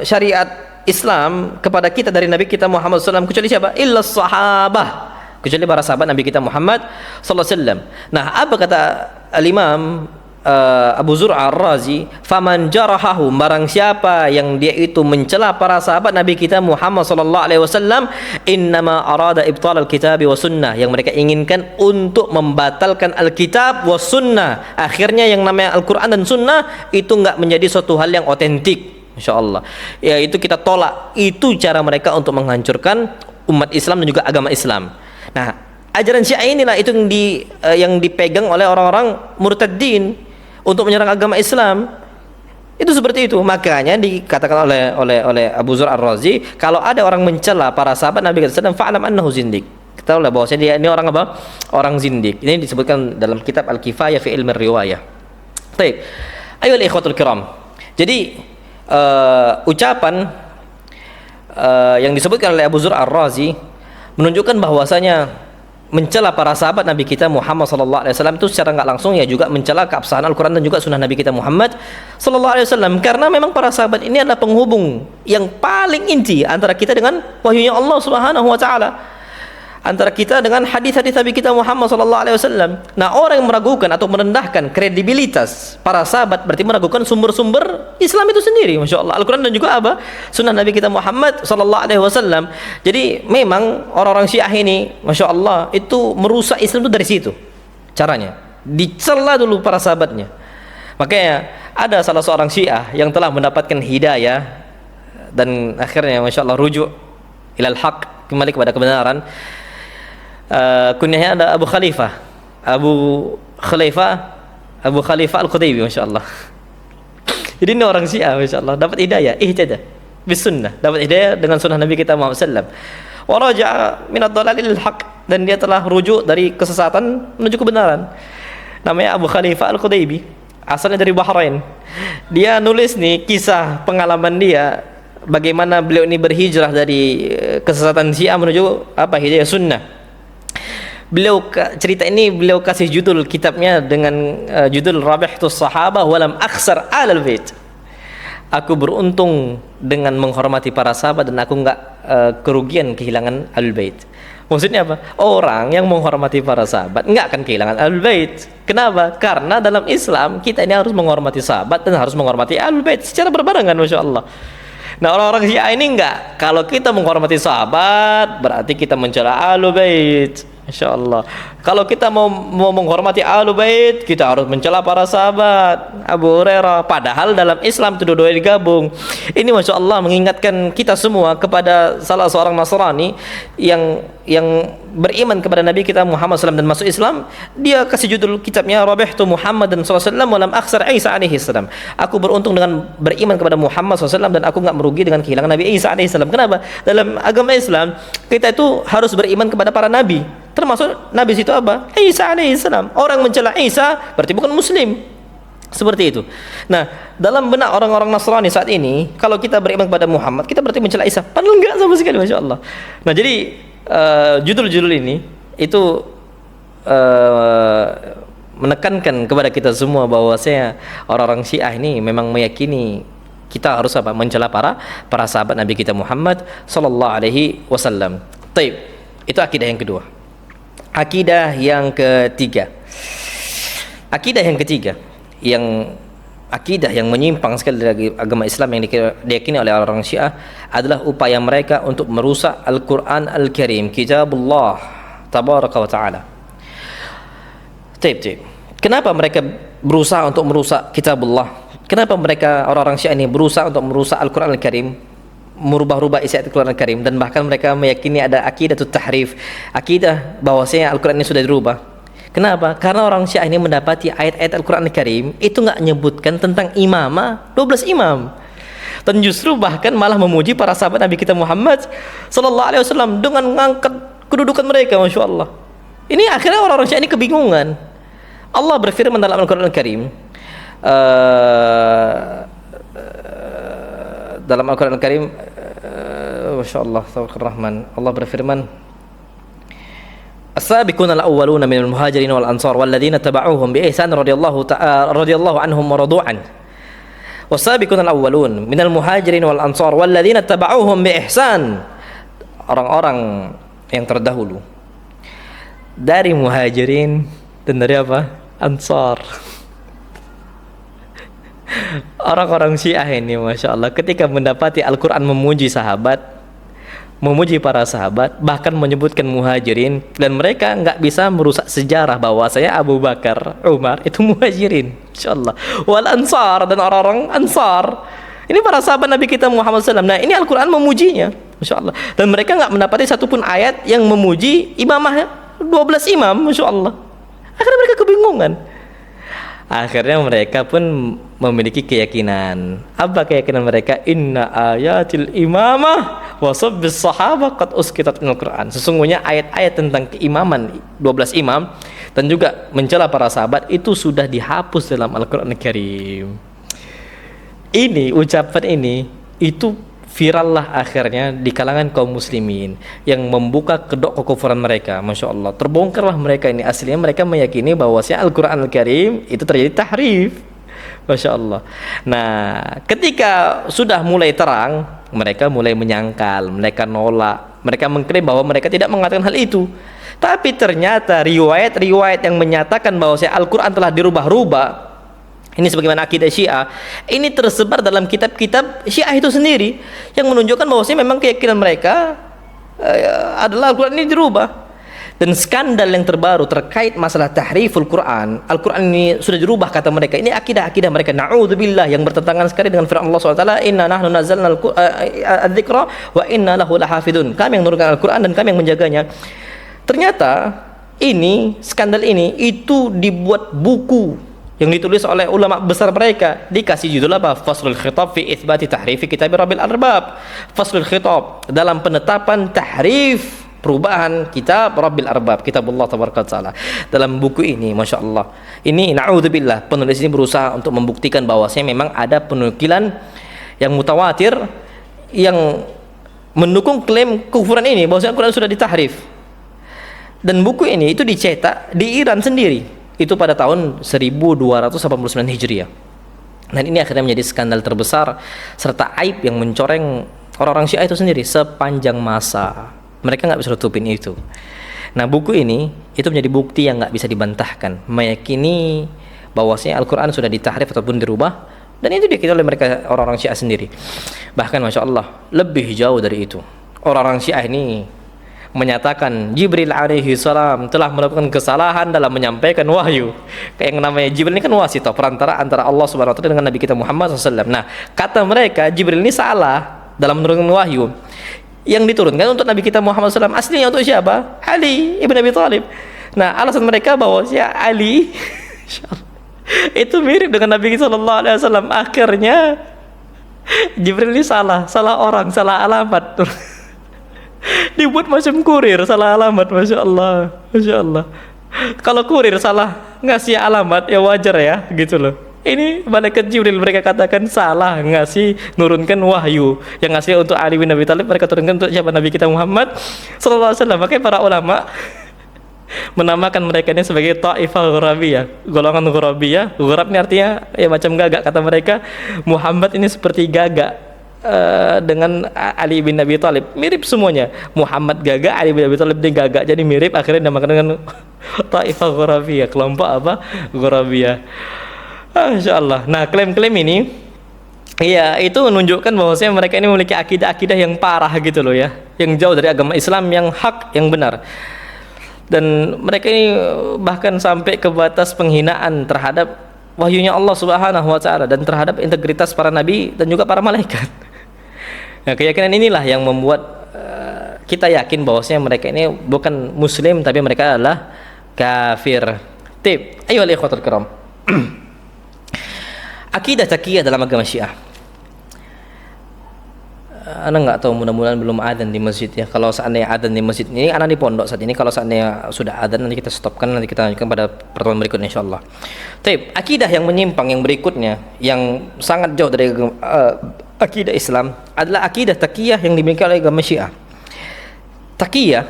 syariat Islam kepada kita dari Nabi kita Muhammad SAW kecuali siapa? Illa sahabah, kecuali para sahabat Nabi kita Muhammad SAW. Nah, apa kata Al-Imam Abu Zur'ah Ar-Razi, faman jarahahu, barang siapa yang dia itu mencela para sahabat Nabi kita Muhammad sallallahu alaihi wasallam, innama arada ibtal al-kitab wa sunnah, yang mereka inginkan untuk membatalkan Alkitab wa sunnah. Akhirnya yang namanya Al-Qur'an dan sunnah itu enggak menjadi suatu hal yang otentik. Masyaallah. Ya, itu kita tolak. Itu cara mereka untuk menghancurkan umat Islam dan juga agama Islam. Nah, ajaran Syiah inilah itu yang dipegang oleh orang-orang murtadin untuk menyerang agama Islam. Itu seperti itu. Makanya dikatakan oleh Abu Zur'ah Ar-Razi, kalau ada orang mencela para sahabat Nabi sallallahu alaihi wasallam, fa'lam annahu zindik. Ketahuilah bahwasanya dia ini orang apa? Orang zindik. Ini disebutkan dalam kitab Al-Kifayah fi Ilmi Riwayah. Baik. Ayolah ikhwatul kiram. Jadi ucapan yang disebutkan oleh Abu Zur'ah Ar-Razi menunjukkan bahwasanya mencela para sahabat Nabi kita Muhammad sallallahu alaihi wasallam itu secara enggak langsung ya juga mencela keabsahan Al-Qur'an dan juga sunnah Nabi kita Muhammad sallallahu alaihi wasallam, karena memang para sahabat ini adalah penghubung yang paling inti antara kita dengan wahyunya Allah Subhanahu wa taala, antara kita dengan hadis-hadis Nabi kita Muhammad sallallahu alaihi wasallam. Nah, orang yang meragukan atau merendahkan kredibilitas para sahabat berarti meragukan sumber-sumber Islam itu sendiri. Masya Allah, Al-Quran dan juga apa? Sunnah Nabi kita Muhammad sallallahu alaihi wasallam. Jadi memang orang-orang Syiah ini, Masya Allah, itu merusak Islam itu dari situ. Caranya dicela dulu para sahabatnya. Makanya ada salah seorang Syiah yang telah mendapatkan hidayah dan akhirnya Masya Allah rujuk ilal haq, kembali kepada kebenaran. Kunyahnya ada Abu Khalifah Al-Qudaibi, Masya Allah. Jadi ini orang Syiah, Masya Allah, dapat hidayah, ihtada bis sunnah, dapat hidayah dengan sunnah Nabi kita Muhammad sallallahu alaihi wasallam, wa raja'a min ad-dhalal lil haq, dan dia telah rujuk dari kesesatan menuju kebenaran. Namanya Abu Khalifah Al-Qudaibi, asalnya dari Bahrain. Dia nulis nih kisah pengalaman dia bagaimana beliau ini berhijrah dari kesesatan Syiah menuju apa? Hidayah sunnah. Cerita ini beliau kasih judul kitabnya dengan judul Rabihtus Sahabah walam akhsar alal bait. Aku beruntung dengan menghormati para sahabat dan aku enggak kerugian kehilangan alul bait. Maksudnya apa? Orang yang menghormati para sahabat enggak akan kehilangan alul bait. Kenapa? Karena dalam Islam kita ini harus menghormati sahabat dan harus menghormati alul bait secara berbarengan, Masya Allah. Nah, orang-orang Syiah ini enggak. Kalau kita menghormati sahabat berarti kita mencela alul bait. Masya Allah. Kalau kita mau menghormati Ahlul Bait, kita harus mencela para sahabat Abu Hurairah. Padahal dalam Islam itu dua-duanya digabung. Ini Masya Allah mengingatkan kita semua kepada salah seorang Nasrani yang beriman kepada Nabi kita Muhammad SAW dan masuk Islam. Dia kasih judul kitabnya Rabihtu Muhammad dan SAW walam akhsar Isa alaihi salam. Aku beruntung dengan beriman kepada Muhammad SAW dan aku enggak merugi dengan kehilangan Nabi Isa alaihi salam. Kenapa? Dalam agama Islam kita itu harus beriman kepada para nabi. Termasuk Nabi situ apa? Isa alaihissalam. Orang mencela Isa berarti bukan muslim. Seperti itu. Nah, dalam benak orang-orang Nasrani saat ini, kalau kita beriman kepada Muhammad, kita berarti mencela Isa. Padahal enggak sama sekali, Masya Allah. Nah, jadi judul-judul ini itu menekankan kepada kita semua bahwasanya orang-orang Syiah ini memang meyakini kita harus apa? Mencela para sahabat Nabi kita Muhammad sallallahu alaihi wasallam. Taib. Itu akidah yang kedua. Akidah yang ketiga yang menyimpang sekali dari agama Islam yang diyakini oleh orang Syiah adalah upaya mereka untuk merusak Al-Quran Al-Karim, kitabullah tabaraka wa ta'ala. Kenapa mereka berusaha untuk merusak kitabullah? Kenapa mereka orang-orang Syiah ini berusaha untuk merusak Al-Quran Al-Karim, merubah-rubah isi Al-Quran Al-Karim, dan bahkan mereka meyakini ada akidah tahrif, akidah bahwasanya Al-Quran ini sudah dirubah. Kenapa? Karena orang Syiah ini mendapati ayat-ayat Al-Quran Al-Karim itu enggak menyebutkan tentang imamah 12 imam, dan justru bahkan malah memuji para sahabat Nabi kita Muhammad sallallahu alaihi wasallam dengan mengangkat kedudukan mereka. Masya Allah. Ini akhirnya orang-orang Syiah ini kebingungan. Allah berfirman dalam Al-Quran Al-Karim, dalam Al-Quran Al-Karim, Masya Allah, Tabaraka Rahman, Allah berfirman, As-sabiquna al-awwaluna minal muhajirin wal ansar walladzina taba'uuhum bi ihsan radhiyallahu anhum wa radu an. Was-sabiquna al-awwalun minal muhajirin wal ansar walladzina taba'uuhum bi ihsan. Orang-orang yang terdahulu dari muhajirin dan dari apa? Ansar. Orang-orang Syiah ini, Masya Allah, ketika mendapati Al-Quran memuji sahabat, memuji para sahabat, bahkan menyebutkan muhajirin, dan mereka nggak bisa merusak sejarah bahwa saya Abu Bakar, Umar itu muhajirin, Masya Allah. Wal ansar, dan orang-orang ansar, ini para sahabat Nabi kita Muhammad SAW. Nah, ini Al-Quran memujinya, Masya Allah. Dan mereka nggak mendapati satupun ayat yang memuji imamah 12 imam, Masya Allah. Akhirnya mereka kebingungan. Akhirnya mereka pun memiliki keyakinan. Apa keyakinan mereka? Inna ayatil imamah wa sabbis sahabah qad uskitat minal Qur'an. Sesungguhnya ayat-ayat tentang keimaman 12 imam dan juga mencela para sahabat itu sudah dihapus dalam Al-Qur'an Al-Karim. Ini ucapan ini itu viral lah akhirnya di kalangan kaum muslimin yang membuka kedok kekufuran mereka. Masya Allah, terbongkarlah mereka ini. Aslinya mereka meyakini bahwasanya Al-Quran Al-Karim itu terjadi tahrif. Masya Allah. Nah, ketika sudah mulai terang, mereka mulai menyangkal, mereka nolak, mereka mengklaim bahwa mereka tidak mengatakan hal itu. Tapi ternyata riwayat-riwayat yang menyatakan bahwasanya Al-Quran telah dirubah-rubah, ini sebagaimana akidah Syiah, ini tersebar dalam kitab-kitab Syiah itu sendiri yang menunjukkan bahwasanya memang keyakinan mereka adalah Al-Quran ini dirubah. Dan skandal yang terbaru terkait masalah tahriful Quran, Al-Quran ini sudah dirubah kata mereka. Ini akidah-akidah mereka, na'udzubillah, yang bertentangan sekali dengan firman Allah SWT, inna nahnu nazzalna al-dzikra wa inna lahu lahafidun. Kami yang menurunkan Al-Quran dan kami yang menjaganya. Ternyata ini skandal ini itu dibuat buku yang ditulis oleh ulama besar mereka, dikasih judul apa? Faslul Khitab fi itsbati tahrifi kitab Rabbil Arbab. Faslul Khitab dalam penetapan tahrif, perubahan kitab Rabbil Arbab, kitabullah tabaraka taala. Dalam buku ini, Masya Allah, ini na'udzubillah, penulis ini berusaha untuk membuktikan bahwasanya memang ada penukilan yang mutawatir yang mendukung klaim kekufuran ini, bahwasanya Al-Quran sudah ditahrif. Dan buku ini itu dicetak di Iran sendiri, itu pada tahun 1289 Hijriah. Dan ini akhirnya menjadi skandal terbesar serta aib yang mencoreng orang-orang Syiah itu sendiri sepanjang masa. Mereka nggak bisa tutupin itu. Nah, buku ini itu menjadi bukti yang nggak bisa dibantahkan, meyakini bahwasanya Al-Quran sudah ditahrif ataupun dirubah, dan itu dikira oleh mereka orang-orang Syiah sendiri. Bahkan Masya Allah, lebih jauh dari itu, orang-orang Syiah ini menyatakan Jibril alaihi salam telah melakukan kesalahan dalam menyampaikan wahyu. Kayak yang namanya Jibril ini kan wasitah, perantara antara Allah Subhanahu wa taala dengan Nabi kita Muhammad SAW. Nah, kata mereka Jibril ini salah dalam menurunkan wahyu yang diturunkan untuk Nabi kita Muhammad SAW. Aslinya untuk siapa? Ali ibn Abi Thalib. Nah, alasan mereka bahwa si Ali itu mirip dengan Nabi sallallahu alaihi wasallam. Akhirnya Jibril ini salah orang, salah alamat. Dibuat macam kurir, salah alamat. Masya Allah, Masya Allah. Kalau kurir salah ngasih alamat ya wajar ya, gitu loh. Ini malaikat Jibril mereka katakan salah ngasih nurunkan wahyu, yang ngasih untuk Ali bin Abi Thalib mereka turunkan untuk siapa? Nabi kita Muhammad sallallahu alaihi wasallam. Makanya para ulama menamakan mereka ini sebagai Ta'ifah Ghurabiyah, golongan Ghurabiyah. Ghurab ini artinya ya macam gagak kata mereka. Muhammad ini seperti gagak dengan Ali bin Abi Thalib, mirip semuanya. Muhammad gagak, Ali bin Abi Thalib dia gagak, jadi mirip. Akhirnya dinamakan dengan Ta'ifah Ghurabiyah, kelompok apa? Ghurabiyah. Masya Allah. Nah, klaim-klaim ini ya itu menunjukkan bahwasanya mereka ini memiliki akidah-akidah yang parah gitu loh ya, yang jauh dari agama Islam yang hak, yang benar. Dan mereka ini bahkan sampai ke batas penghinaan terhadap wahyunya Allah Subhanahu wa taala dan terhadap integritas para nabi dan juga para malaikat. Nah, keyakinan inilah yang membuat kita yakin bahwasanya mereka ini bukan muslim tapi mereka adalah kafir. Tip, ayo ikhwatul kiram. Akidah taqiyah dalam agama Syiah. Ana nggak tahu, mudah-mudahan belum adzan di masjid ya. Kalau seandainya adzan di masjid ini, ana di pondok saat ini. Kalau seandainya sudah adzan, nanti kita stopkan, nanti kita lanjutkan pada pertemuan berikutnya insyaallah. Tip, akidah yang menyimpang yang berikutnya yang sangat jauh dari akidah Islam adalah akidah taqiyah yang dimiliki oleh agama Syiah. Taqiyah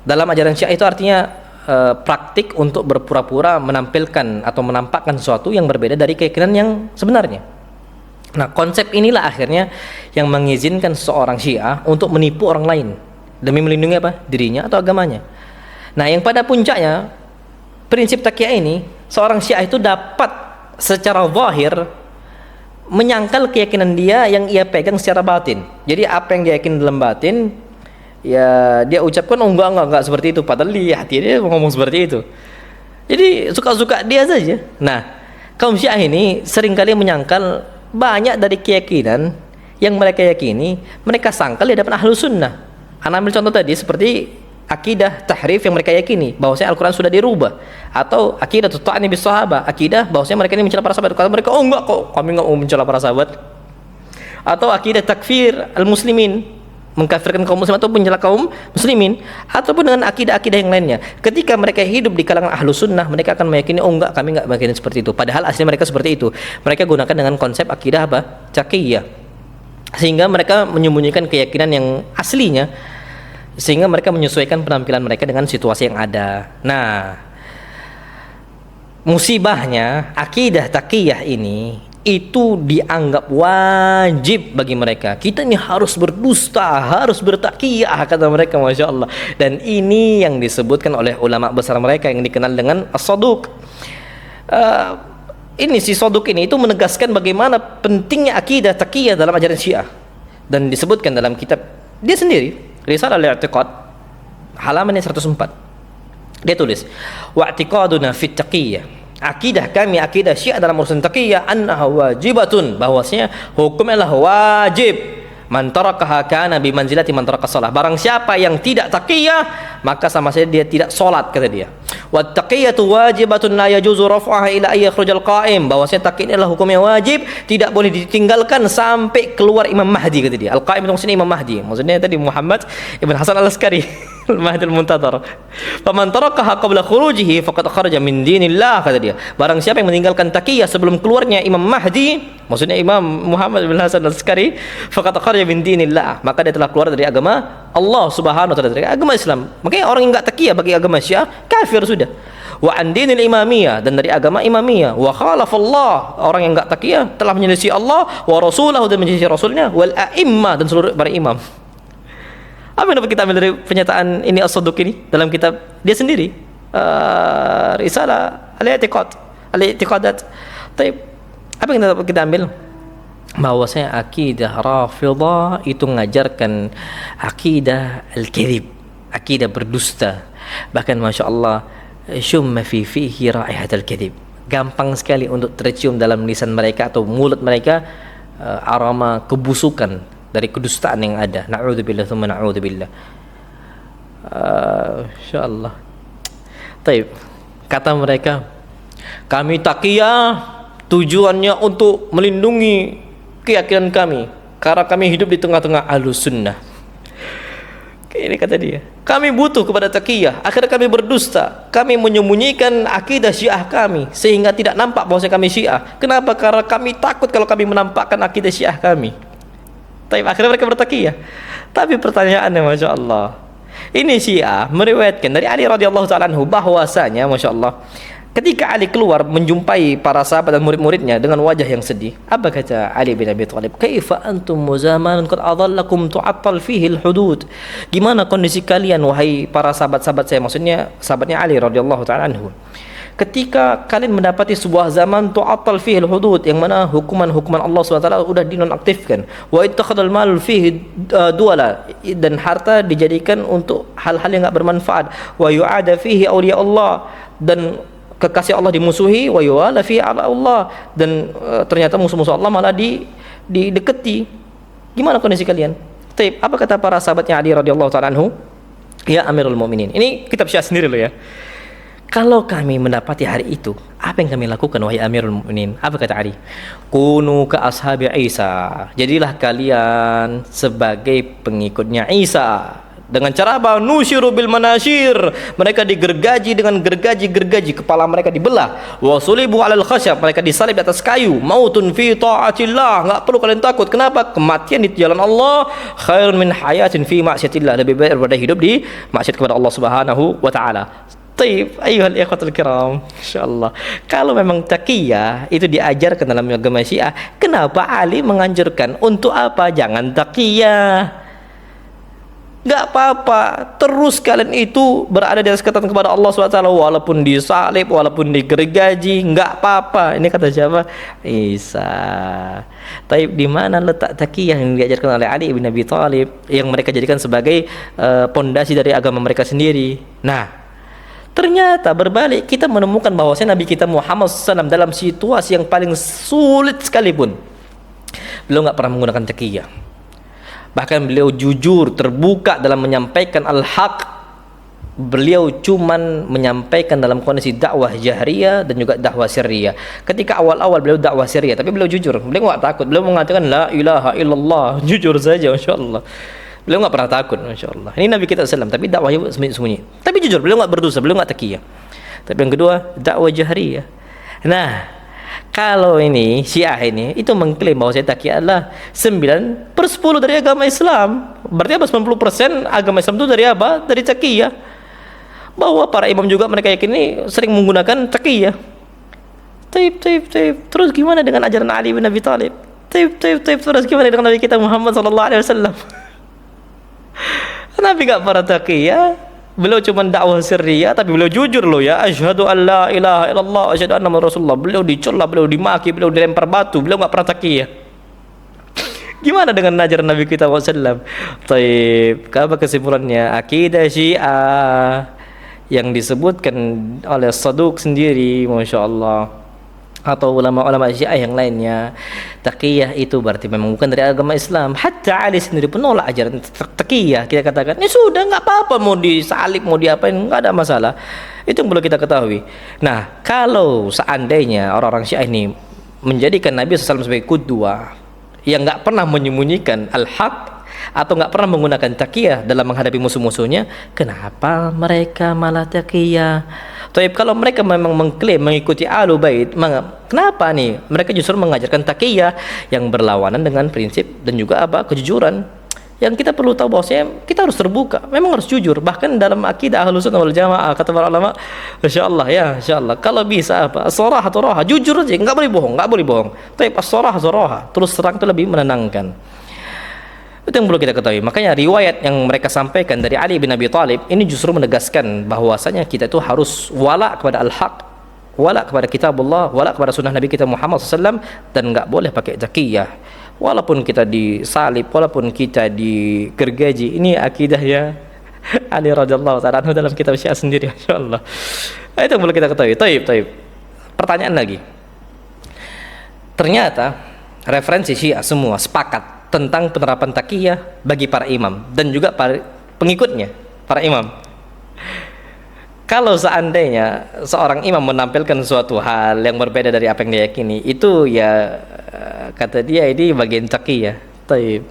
dalam ajaran Syiah itu artinya praktik untuk berpura-pura menampilkan atau menampakkan sesuatu yang berbeda dari keyakinan yang sebenarnya. Nah, konsep inilah akhirnya yang mengizinkan seorang Syiah untuk menipu orang lain demi melindungi apa? Dirinya atau agamanya. Nah, yang pada puncaknya prinsip taqiyah ini, seorang Syiah itu dapat secara zahir menyangkal keyakinan dia yang ia pegang secara batin. Jadi apa yang dia yakin dalam batin, ya dia ucapkan enggak seperti itu, padahal di hati dia ngomong seperti itu. Jadi suka-suka dia saja. Nah, kaum Syiah ini seringkali menyangkal banyak dari keyakinan yang mereka yakini, mereka sangkal di hadapan Ahlus Sunnah. Ana ambil contoh tadi seperti akidah tahrif yang mereka yakini bahwasanya Al-Quran sudah dirubah, atau akidah ta'ni bis sahabah, akidah bahwasanya mereka ini mencela para sahabat. Kata mereka, enggak kok, kami enggak mau mencela para sahabat. Atau akidah takfir al-muslimin, mengkafirkan kaum muslim atau mencela kaum muslimin, ataupun dengan akidah-akidah yang lainnya. Ketika mereka hidup di kalangan Ahlus Sunnah, mereka akan meyakini, oh enggak, kami enggak meyakini seperti itu. Padahal aslinya mereka seperti itu. Mereka gunakan dengan konsep akidah apa? Taqiyah. Sehingga mereka menyembunyikan keyakinan yang aslinya, sehingga mereka menyesuaikan penampilan mereka dengan situasi yang ada. Nah, musibahnya akidah taqiyah ini itu dianggap wajib bagi mereka. Kita ini harus berdusta, harus bertaqiyah, kata mereka, Masya Allah. Dan ini yang disebutkan oleh ulama besar mereka yang dikenal dengan as-Saduq. Ini si Saduq ini itu menegaskan bagaimana pentingnya akidah taqiyah dalam ajaran Syiah, dan disebutkan dalam kitab dia sendiri, Risalah al-I'tiqad, halaman yang 104. Dia tulis, wa'tiqaduna fit taqiyah, akidah kami, akidah Syiah dalam urusan taqiyah, annaha wajibatun, bahwasanya hukumnya adalah wajib. Man tarakaha kana bi manzilati man taraka shalah. Barang siapa yang tidak taqiyah, maka sama saja dia tidak salat, kata dia. Wat taqiyatu wajibatun la yajuzu raf'aha ila ay yakhrujal qa'im. Bahwasanya taqiyah adalah hukumnya wajib, tidak boleh ditinggalkan sampai keluar Imam Mahdi, kata dia. Al-Qa'im itu maksudnya Imam Mahdi. Maksudnya tadi Muhammad ibn Hasan al-Askari, al-Mahdi al-Muntadhar. Faman tarakaha qabla khurujihi faqad kharaja min dinillah, kata dia. Barang siapa yang meninggalkan taqiyah sebelum keluarnya Imam Mahdi, maksudnya Imam Muhammad ibn Hasan al-Askari, faqad kharaja min dinillah, maka dia telah keluar dari agama Allah Subhanahu wa taala, dari agama Islam. Makanya orang yang enggak taqiyah bagi agama Syiah kafir sudah. Wa an dinil imamiyah, dan dari agama imamiyah. Wa khalafallah, orang yang enggak taqiyah telah menyelisih Allah wa rasulahu, dan menyelisih rasulnya, wal a'immah, dan seluruh para imam. Apa yang dapat kita ambil dari pernyataan ini as-Saduq ini dalam kitab dia sendiri, Risalah al-I'tiqad, al-I'tiqadat. Baik, apa yang dapat kita ambil? Bahwasanya akidah Rafidhah itu mengajarkan akidah al-kadhib, akidah berdusta. Bahkan Masya Allah, syumma fihi raihat al-kadhib, gampang sekali untuk tercium dalam lisan mereka atau mulut mereka aroma kebusukan dari kedustaan yang ada. Na'udzubillah tsumma na'udzubillah. Insyaallah. Baik, kata mereka, kami taqiyah tujuannya untuk melindungi keyakinan kami, karena kami hidup di tengah-tengah Ahlus Sunnah. Ini kata dia, kami butuh kepada taqiyah, akhirnya kami berdusta, kami menyembunyikan akidah Syiah kami sehingga tidak nampak bahwa kami Syiah. Kenapa? Karena kami takut kalau kami menampakkan akidah Syiah kami. Tapi akhirnya mereka bertaqiyah. Tapi pertanyaannya, Masya Allah, ini Syiah meriwayatkan dari Ali radhiyallahu ta'ala anhu bahwasanya, Masya Allah, ketika Ali keluar menjumpai para sahabat dan murid-muridnya dengan wajah yang sedih, apa kata Ali bin Abi Thalib? Kaifa antum muzamanun qad adhallakum tu'attal fihi al-hudud. Gimana kondisi kalian wahai para sahabat-sahabat saya, maksudnya sahabatnya Ali radhiyallahu ta'ala anhu, ketika kalian mendapati sebuah zaman tu'attal fihi al-hudud, yang mana hukuman-hukuman Allah SWT sudah dinonaktifkan, wa ittakhadal mal fihi duala, dan harta dijadikan untuk hal-hal yang enggak bermanfaat, wa yu'ada fihi awliya Allah, dan kekasih Allah dimusuhi, wa yuwala fi ala Allah, dan ternyata musuh-musuh Allah malah dideketi. Gimana kondisi kalian? Taib, apa kata para sahabatnya Ali radhiyallahu ta'ala anhu? Ya Amirul Mukminin. Ini kitab Syiah sendiri loh ya. Kalau kami mendapati hari itu, apa yang kami lakukan wahai Amirul Mukminin? Apa kata Ali? Kunu ka ashabi Isa. Jadilah kalian sebagai pengikutnya Isa. Dengan cara apa? Nusyiru bil manashir, mereka digergaji dengan gergaji, kepala mereka dibelah. Wa sulibu alal khasyab, mereka disalib di atas kayu. Mautun fi taatillah, enggak perlu kalian takut. Kenapa? Kematian di jalan Allah khairun min hayatin fi ma'siyatillah, lebih baik daripada hidup di maksiat kepada Allah Subhanahu wa taala. Taib, ayuhal ikhwatul kiram, insyaallah, kalau memang taqiyah itu diajarkan dalam agama Syiah, kenapa Ali menganjurkan untuk apa? Jangan taqiyah. Nggak apa-apa, terus kalian itu berada di atas ketaatan kepada Allah SWT, walaupun disalib, walaupun digergaji, nggak apa-apa. Ini kata siapa? Isa. Tapi di mana letak taqiyah yang diajarkan oleh Ali bin Abi Thalib, yang mereka jadikan sebagai pondasi dari agama mereka sendiri? Nah, ternyata berbalik, kita menemukan bahwasanya Nabi kita Muhammad SAW dalam situasi yang paling sulit sekalipun, beliau nggak pernah menggunakan taqiyah. Bahkan beliau jujur, terbuka dalam menyampaikan al-haq. Beliau cuman menyampaikan dalam kondisi dakwah jahriyah dan juga dakwah sirriyah. Ketika awal-awal beliau dakwah sirriyah, tapi beliau jujur, beliau nggak takut. Beliau mengatakan la ilaha illallah, jujur saja, masya Allah. Beliau nggak pernah takut, masya Allah. Ini Nabi kita SAW, tapi dakwahnya sembunyi. Tapi jujur, beliau nggak berdosa, beliau nggak taqiyah. Tapi yang kedua, dakwah jahriyah. Nah, kalau ini Syiah ini itu mengklaim bahwa saya taqiyah adalah 9/10 dari agama Islam. Berarti apa? 90% agama Islam itu dari apa? Dari taqiyah. Bahwa para imam juga mereka yakini sering menggunakan taqiyah. Taib. Terus gimana dengan ajaran Ali bin Abi Thalib? Taib. Terus gimana dengan Nabi kita Muhammad sallallahu alaihi wasallam? Nabi enggak pernah taqiyah. Beliau cuma dakwah sirriyah, tapi beliau jujur loh ya. Asyhadu an la ilaha illallah, asyhadu anna Muhammadar Rasulullah. Beliau dicela, beliau dimaki, beliau dilempar batu, beliau enggak pernah taqiyah. Gimana dengan ajaran Nabi kita SAW? Taib. Apa kesimpulannya? Akidah Syiah yang disebutkan oleh Saduq sendiri, masya Allah, atau ulama-ulama Syiah yang lainnya, taqiyah itu berarti memang bukan dari agama Islam. Hatta Ali sendiri pun nolak ajaran taqiyah. Kita katakan, ya sudah, nggak apa-apa, mau disalib, mau diapain, nggak ada masalah. Itu yang perlu kita ketahui. Nah, kalau seandainya orang-orang Syiah ini menjadikan Nabi SAW sebagai qudwah, yang nggak pernah menyembunyikan al-haq, atau nggak pernah menggunakan taqiyah dalam menghadapi musuh-musuhnya, kenapa mereka malah taqiyah? Tapi kalau mereka memang mengklaim mengikuti Ahlul Bait, kenapa nih mereka justru mengajarkan taqiyah yang berlawanan dengan prinsip dan juga apa? Kejujuran. Yang kita perlu tahu bahwasanya kita harus terbuka, memang harus jujur. Bahkan dalam akidah Ahlus Sunnah wal Jamaah, kata para ulama, insyaallah ya, insyaallah kalau bisa apa? As-sarahah turaha, jujur aja, enggak boleh bohong, enggak boleh bohong. Tapi as-sarahah zaraha, terus terang itu lebih menenangkan. Itu yang perlu kita ketahui. Makanya riwayat yang mereka sampaikan dari Ali bin Abi Thalib ini justru menegaskan bahwasanya kita itu harus wala kepada al-haq, wala kepada kitabullah, wala kepada sunnah Nabi kita Muhammad SAW, dan enggak boleh pakai taqiyah. Walaupun kita disalib, walaupun kita digergaji, ini akidahnya Ali radhiyallahu ta'ala anhu dalam kitab Syiah sendiri, insyaallah. Itu yang perlu kita ketahui. Taib. Pertanyaan lagi. Ternyata referensi Syiah semua sepakat tentang penerapan taqiyah bagi para imam dan juga para pengikutnya, para imam. Kalau seandainya seorang imam menampilkan suatu hal yang berbeda dari apa yang dia yakini, itu ya kata dia ini bagian taqiyah. Taib.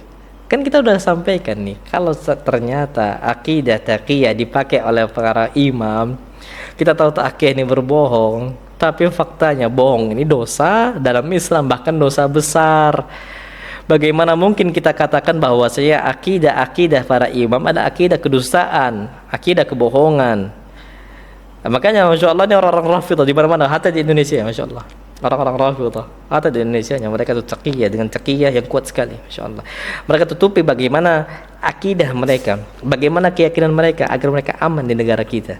Kan kita udah sampaikan nih, kalau ternyata akidah taqiyah dipakai oleh para imam, kita tahu taqiyah ini berbohong, tapi faktanya bohong ini dosa dalam Islam, bahkan dosa besar. Bagaimana mungkin kita katakan bahwa saya akidah para imam ada akidah kedustaan, akidah kebohongan? Nah, makanya masya Allah ini orang-orang Rafidhah di mana-mana, hatta di Indonesia, masya Allah. Orang-orang Rafidhah hatta di Indonesia, mereka itu taqiyah dengan taqiyah yang kuat sekali, masya Allah. Mereka tutupi bagaimana akidah mereka, bagaimana keyakinan mereka agar mereka aman di negara kita.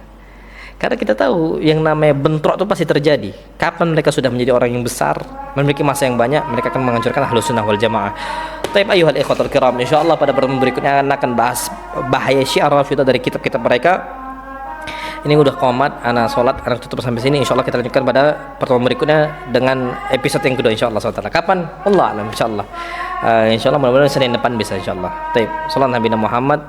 Karena kita tahu yang namanya bentrok itu pasti terjadi. Kapan mereka sudah menjadi orang yang besar, memiliki masa yang banyak, mereka akan menghancurkan Ahlus Sunnah wal Jamaah. Taib ayyuhal ikhwatul kiram, insyaallah pada pertemuan berikutnya akan bahas bahaya Syiah Rafidhah dari kitab-kitab mereka. Ini udah qomat, anak sholat, anak tutup sampai sini. Insyaallah kita lanjutkan pada pertemuan berikutnya dengan episode yang kedua, insyaallah SWT. Kapan? Allah alam, insyaallah. Insyaallah mudah-mudahan Senin depan bisa, insyaallah. Taib. Salam Nabi Muhammad.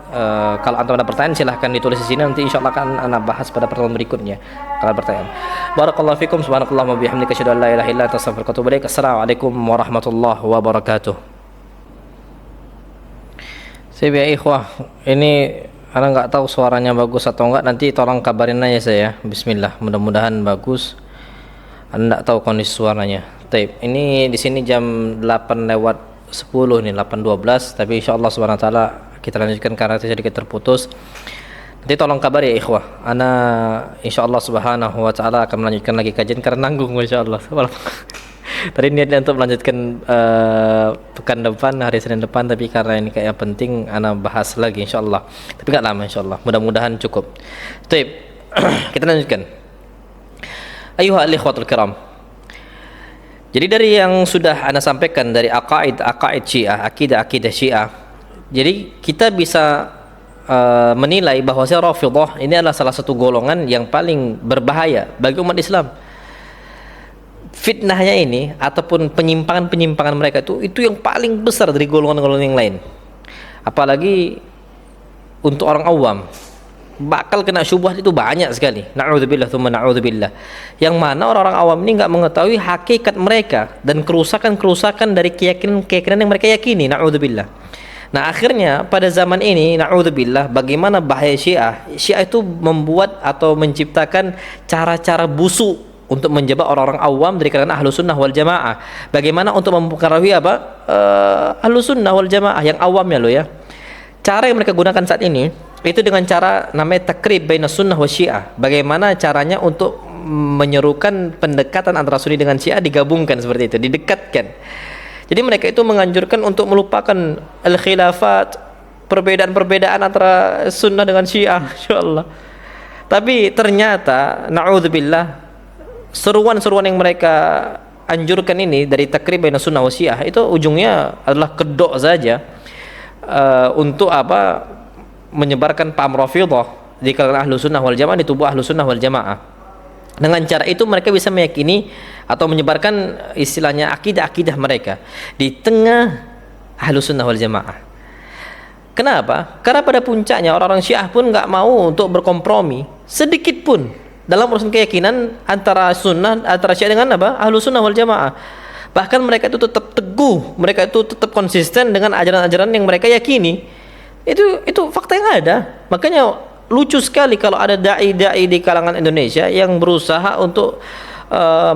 Kalau antum ada pertanyaan silahkan ditulis di sini, nanti insyaallah akan anak bahas pada pertemuan berikutnya kalau ada pertanyaan. Barakallahu fikum, subhanakallahumma wa bihamdika asyhadu an la ilaha illa anta astaghfiruka wa atubu ilaik. Assalamualaikum warahmatullahi wabarakatuh. Saya ikhwah, ini Ana nggak tahu suaranya bagus atau enggak, nanti tolong kabarin aja saya. Bismillah, mudah-mudahan bagus. Anda nggak tahu kondisi suaranya. Taib. Ini di sini jam 8:10 nih, 8:12, tapi insyaallah subhanahu wa taala kita lanjutkan karena sedikit terputus. Nanti tolong kabar ya ikhwah. Ana insyaallah subhanahu wa taala akan melanjutkan lagi kajian karena nanggung insyaallah. Tadi niatnya untuk melanjutkan pekan depan, hari Senin depan, tapi karena ini kayak penting, ana bahas lagi insyaallah. Tapi nggak lama insyaallah. Mudah-mudahan cukup. Baik, kita lanjutkan. Ayuhal ikhwatul kiram. Jadi dari yang sudah ana sampaikan dari aqaid Syiah, akidah Syiah. Jadi kita bisa menilai bahwa Rafidhah ini adalah salah satu golongan yang paling berbahaya bagi umat Islam. Fitnahnya ini ataupun penyimpangan mereka itu yang paling besar dari golongan-golongan yang lain. Apalagi untuk orang awam, bakal kena syubhat itu banyak sekali. Na'udzubillah tsumma na'udzubillah. Yang mana orang-orang awam ini enggak mengetahui hakikat mereka dan kerusakan-kerusakan dari keyakinan yang mereka yakini. Na'udzubillah. Nah, akhirnya pada zaman ini, na'udzubillah, bagaimana bahaya Syiah? Syiah itu membuat atau menciptakan cara-cara busuk untuk menjebak orang-orang awam dari kalangan Ahlus Sunnah wal Jamaah. Bagaimana untuk mempengaruhi Ahlus Sunnah wal Jamaah yang awamnya loh ya. Cara yang mereka gunakan saat ini itu dengan cara namanya takrib baina sunnah wa Syiah. Bagaimana caranya untuk menyerukan pendekatan antara Sunni dengan Syiah, digabungkan seperti itu, didekatkan. Jadi mereka itu menganjurkan untuk melupakan al-khilafat, perbedaan-perbedaan antara sunnah dengan Syiah, insyaallah. Tapi ternyata na'udzubillah, seruan-seruan yang mereka anjurkan ini dari takrib baina sunnah wa Syiah itu ujungnya adalah kedok saja, untuk menyebarkan paham Rafidhah di kalangan Ahlus Sunnah wal Jamaah, di tubuh Ahlus Sunnah wal Jamaah. Dengan cara itu mereka bisa meyakini atau menyebarkan istilahnya akidah-akidah mereka di tengah Ahlus Sunnah wal Jamaah. Kenapa? Karena pada puncaknya orang-orang Syiah pun nggak mau untuk berkompromi sedikit pun dalam urusan keyakinan antara Syiah dengan Ahlus Sunnah wal Jamaah. Bahkan mereka itu tetap teguh, mereka itu tetap konsisten dengan ajaran-ajaran yang mereka yakini. Itu fakta yang ada. Makanya lucu sekali kalau ada dai-dai di kalangan Indonesia yang berusaha untuk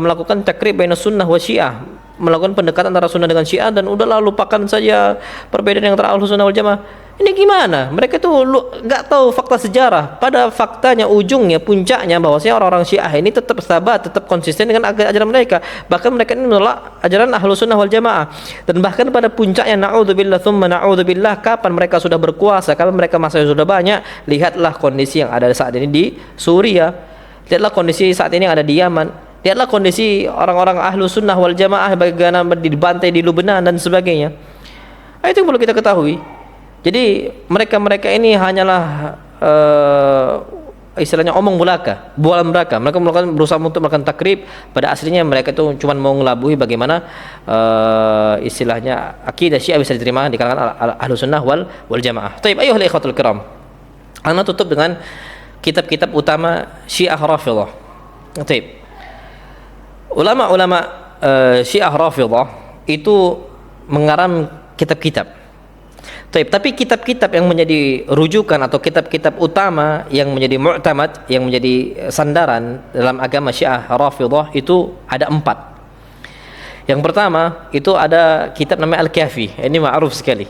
melakukan takrib baina sunnah wa Syiah, melakukan pendekatan antara sunnah dengan Syiah, dan udahlah lupakan saja perbedaan yang antara Ahlus Sunnah wal Jamaah. Ini gimana? Mereka itu nggak tahu fakta sejarah. Pada faktanya, ujungnya, puncaknya bahwasanya orang-orang Syiah ini tetap sahabat, tetap konsisten dengan ajaran mereka. Bahkan mereka ini menolak ajaran Ahlus Sunnah wal Jamaah. Dan bahkan pada puncaknya, na'udzubillah tsumma na'udzubillah, kapan mereka sudah berkuasa, kapan mereka masanya sudah banyak, lihatlah kondisi yang ada saat ini di Suriah. Lihatlah kondisi saat ini yang ada di Yaman. Lihatlah kondisi orang-orang Ahlus Sunnah wal Jamaah bagaimana dibantai di Lubnan dan sebagainya. Itu yang perlu kita ketahui. Jadi mereka ini hanyalah istilahnya omong belaka, bualan belaka. Mereka berusaha untuk melakukan takrib, pada aslinya mereka itu cuma mau ngelabuhi bagaimana istilahnya akidah Syiah bisa diterima di kalangan Ahlus Sunnah wal Jamaah. Taib, ayuhal ikhwatul kiram. Ana tutup dengan kitab-kitab utama Syiah Rafidhah. Taib. Ulama-ulama Syiah Rafidhah itu mengarang kitab-kitab. Tapi kitab-kitab yang menjadi rujukan atau kitab-kitab utama yang menjadi mu'tamad, yang menjadi sandaran dalam agama Syiah Rafidhah itu ada 4. Yang pertama itu ada kitab namanya Al-Kafi. Ini ma'ruf sekali.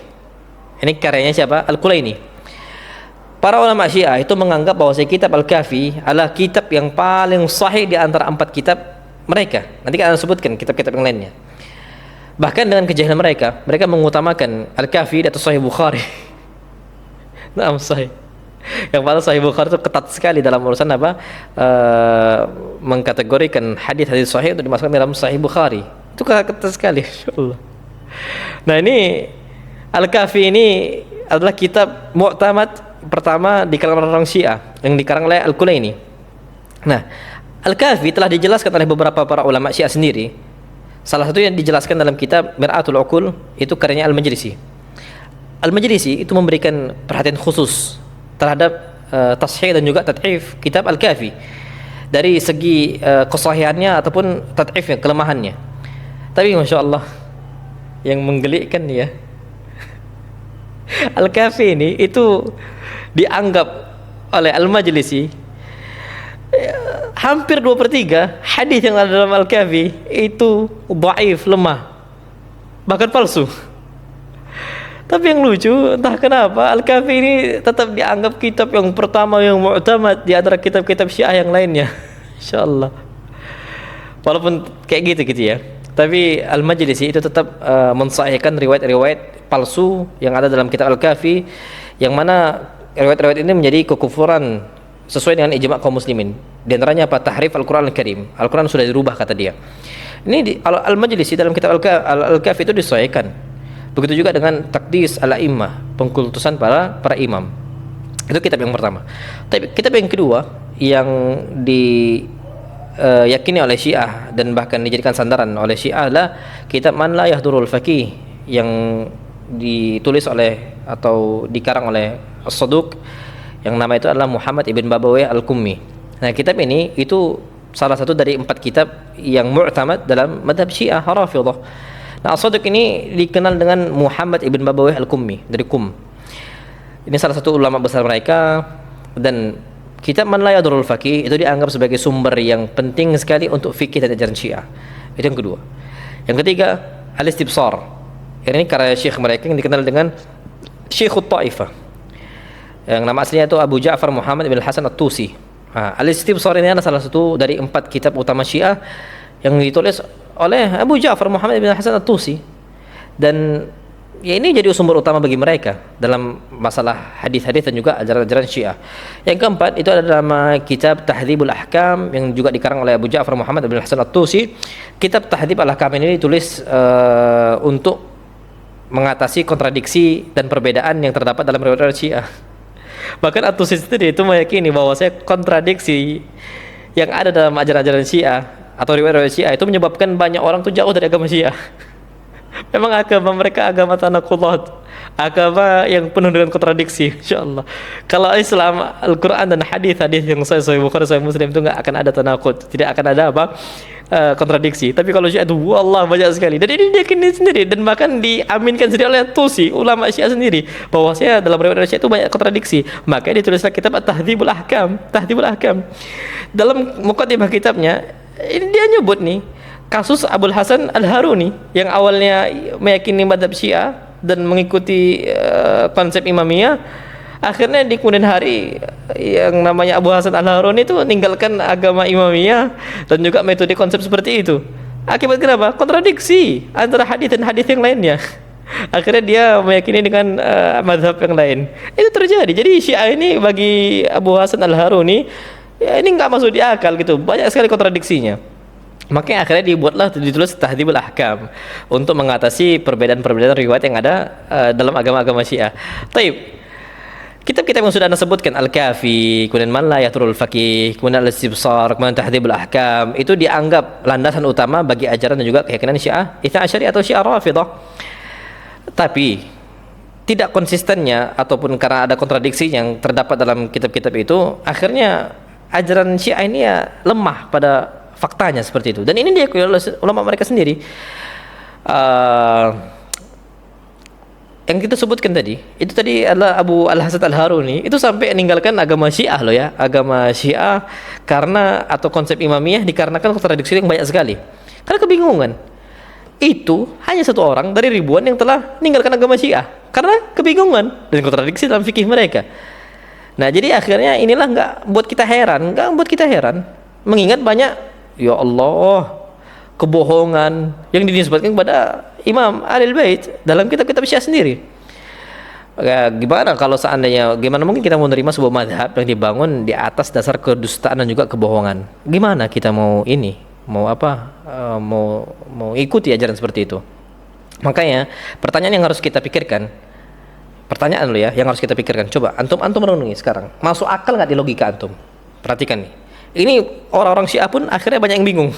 Ini karyanya siapa? Al-Kulaini. Para ulama Syiah itu menganggap bahwa kitab Al-Kafi adalah kitab yang paling sahih di antara 4 kitab mereka. Nanti akan sebutkan kitab-kitab yang lainnya. Bahkan dengan kejahilan mereka mengutamakan Al-Kafi di atas Sahih Bukhari. Nah, sahih. Yang paling Sahih Bukhari itu ketat sekali dalam urusan mengkategorikan hadis-hadis sahih untuk dimasukkan dalam Sahih Bukhari. Itu ketat sekali, insyaallah. Nah, ini Al-Kafi ini adalah kitab mu'tamad pertama di kalangan orang Syiah yang dikarang oleh Al-Kulaini. Nah, Al-Kafi telah dijelaskan oleh beberapa para ulama Syiah sendiri. Salah satu yang dijelaskan dalam kitab Mir'atul Uqul itu karyanya Al-Majlisi. Al-Majlisi itu memberikan perhatian khusus terhadap tashih dan juga tad'if kitab Al-Kafi dari segi kesahihannya ataupun tad'ifnya, kelemahannya. Tapi Masya Allah, yang menggelikkan ya, Al-Kafi ini itu dianggap oleh Al-Majlisi hampir 2/3 hadis yang ada dalam Al-Kafi itu dhaif, lemah, bahkan palsu. Tapi yang lucu, entah kenapa Al-Kafi ini tetap dianggap kitab yang pertama yang mu'tamad di antara kitab-kitab Syiah yang lainnya. Insyaallah. Walaupun kayak gitu ya. Tapi Al-Majlisi itu tetap mensahihkan riwayat-riwayat palsu yang ada dalam kitab Al-Kafi, yang mana riwayat-riwayat ini menjadi kekufuran sesuai dengan ijma' kaum muslimin. Di antaranya apa? Tahrif Al-Qur'an Al-Karim. Al-Qur'an sudah dirubah kata dia. Ini Al-Majlisi dalam kitab Al-Kafi itu disahihkan. Begitu juga dengan Taqdis Al-A'immah, pengkultusan para imam. Itu kitab yang pertama. Tapi kitab yang kedua yang yakini oleh Syiah dan bahkan dijadikan sandaran oleh Syiah adalah kitab Man La Yahdurul Faqih, yang ditulis oleh atau dikarang oleh As-Saduq, yang nama itu adalah Muhammad ibn Babawayh Al-Kummi. Nah, kitab ini itu salah satu dari 4 kitab yang mu'tamad dalam madhab Syiah Rafidhah. Nah, As-Saduq ini dikenal dengan Muhammad ibn Babawayh Al-Kummi, dari Kum. Ini salah satu ulama besar mereka, dan kitab Man La Yadurul Faqih itu dianggap sebagai sumber yang penting sekali untuk fikih dan ajaran Syiah. Itu yang kedua. Yang ketiga, Al-Istibsar. Ini karya syekh mereka yang dikenal dengan Syekhut Taifah, yang nama aslinya itu Abu Ja'far Muhammad bin Hasan At-Tusi. Al-Istibsar ini adalah salah satu dari 4 kitab utama Syiah yang ditulis oleh Abu Ja'far Muhammad bin Hasan At-Tusi, dan ya ini jadi sumber utama bagi mereka dalam masalah hadis-hadis dan juga ajaran-ajaran Syiah. Yang keempat itu adalah nama kitab Tahdhibul Ahkam, yang juga dikarang oleh Abu Ja'far Muhammad bin Hasan At-Tusi. Kitab Tahdhib Al-Ahkam ini ditulis untuk mengatasi kontradiksi dan perbedaan yang terdapat dalam riwayat Syiah. Bahkan At-Tusi sendiri itu meyakini bahwa kontradiksi yang ada dalam ajaran-ajaran Syiah atau riwayat Syiah itu menyebabkan banyak orang tuh jauh dari agama Syiah. Memang agama mereka agama tanakulat, agama yang penuh dengan kontradiksi. Insyaallah, kalau Islam, Al-Quran dan hadis-hadis yang Sahih Bukhari, Sahih Muslim itu nggak akan ada tanakut, tidak akan ada apa kontradiksi. Tapi kalau Syiah itu wallah banyak sekali, dan ini diyakini sendiri dan bahkan diaminkan sendiri oleh Tusi, ulama Syiah sendiri, bahwa saya dalam riwayat Syiah itu banyak kontradiksi. Makanya ditulislah kitab Tahdhibul Ahkam. Tahdhibul Ahkam, dalam muqaddimah kitabnya ini dia nyebut nih kasus Abul Hasan Al-Haruni yang awalnya meyakini madhab Syiah dan mengikuti konsep Imamiyah. Akhirnya di kemudian hari yang namanya Abu Hasan Al-Haruni itu meninggalkan agama Imamiyah dan juga metode konsep seperti itu. Akibat kenapa? Kontradiksi antara hadis dan hadis yang lainnya. Akhirnya dia meyakini dengan madhab yang lain. Itu terjadi. Jadi Syiah ini bagi Abu Hasan Al-Haruni ya ini nggak masuk di akal gitu. Banyak sekali kontradiksinya. Makanya akhirnya ditulis Tahdhibul Ahkam untuk mengatasi perbedaan-perbedaan riwayat yang ada dalam agama-agama Syiah. Taib. Kitab-kitab yang sudah Anda sebutkan, Al-Kafi, kemudian Man La Yahdurul Faqih, kemudian Al-Istibsar, kemudian Tahdhibul Ahkam, itu dianggap landasan utama bagi ajaran dan juga keyakinan Syiah Itsna Asyari atau Syiah Rafidhah. Tapi tidak konsistennya ataupun karena ada kontradiksi yang terdapat dalam kitab-kitab itu, akhirnya ajaran Syiah ini ya lemah pada faktanya seperti itu. Dan ini diakui oleh ulama mereka sendiri. Yang kita sebutkan tadi, itu tadi adalah Abu Al-Hasan Al-Haruni, itu sampai meninggalkan agama Syiah loh ya, agama Syiah karena atau konsep Imamiyah dikarenakan kontradiksi yang banyak sekali. Karena kebingungan. Itu hanya satu orang dari ribuan yang telah meninggalkan agama Syiah karena kebingungan dan kontradiksi dalam fikih mereka. Nah, jadi akhirnya inilah nggak buat kita heran, mengingat banyak ya Allah kebohongan yang dinisbatkan kepada Imam Ahlul Bait dalam kitab-kitab Syiah sendiri. Ya, gimana mungkin kita mau menerima sebuah madhab yang dibangun di atas dasar kedustaan dan juga kebohongan? Gimana kita mau ikuti ajaran seperti itu? Makanya pertanyaan yang harus kita pikirkan, yang harus kita pikirkan, coba antum renungi sekarang, masuk akal nggak di logika antum? Perhatikan nih, ini orang-orang Syiah pun akhirnya banyak yang bingung.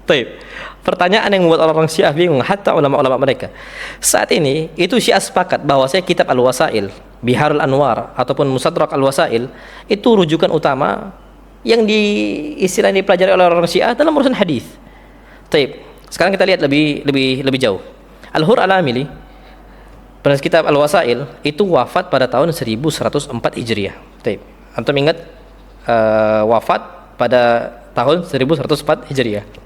Baik, pertanyaan yang membuat orang-orang Syiah bingung, hatta ulama-ulama mereka. Saat ini itu Syiah sepakat bahwa kitab Al-Wasail, Biharul Anwar ataupun Mustadrak Al-Wasail itu rujukan utama yang istilahnya dipelajari oleh orang Syiah dalam urusan hadis. Baik, sekarang kita lihat lebih jauh. Al-Hur Al-Amili, penulis kitab Al-Wasail, itu wafat pada tahun 1104 Hijriah. Baik, antum ingat wafat pada tahun 1104 Hijriah.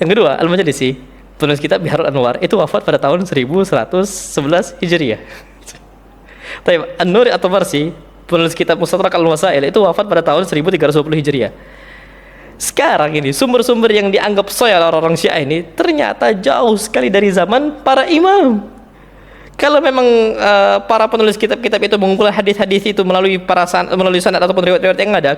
Yang kedua, Al-Majlisi, penulis kitab Biharul Anwar, itu wafat pada tahun 1111 Hijriah. Taib, An-Nuri At-Tabarsi, penulis kitab Mustadrak Al-Wasail, itu wafat pada tahun 1320 Hijriah. Sekarang ini sumber-sumber yang dianggap sahih oleh orang-orang Syiah ini ternyata jauh sekali dari zaman para imam. Kalau memang para penulis kitab-kitab itu mengumpulkan hadis-hadis itu melalui melalui sanad ataupun riwayat-riwayat yang ada,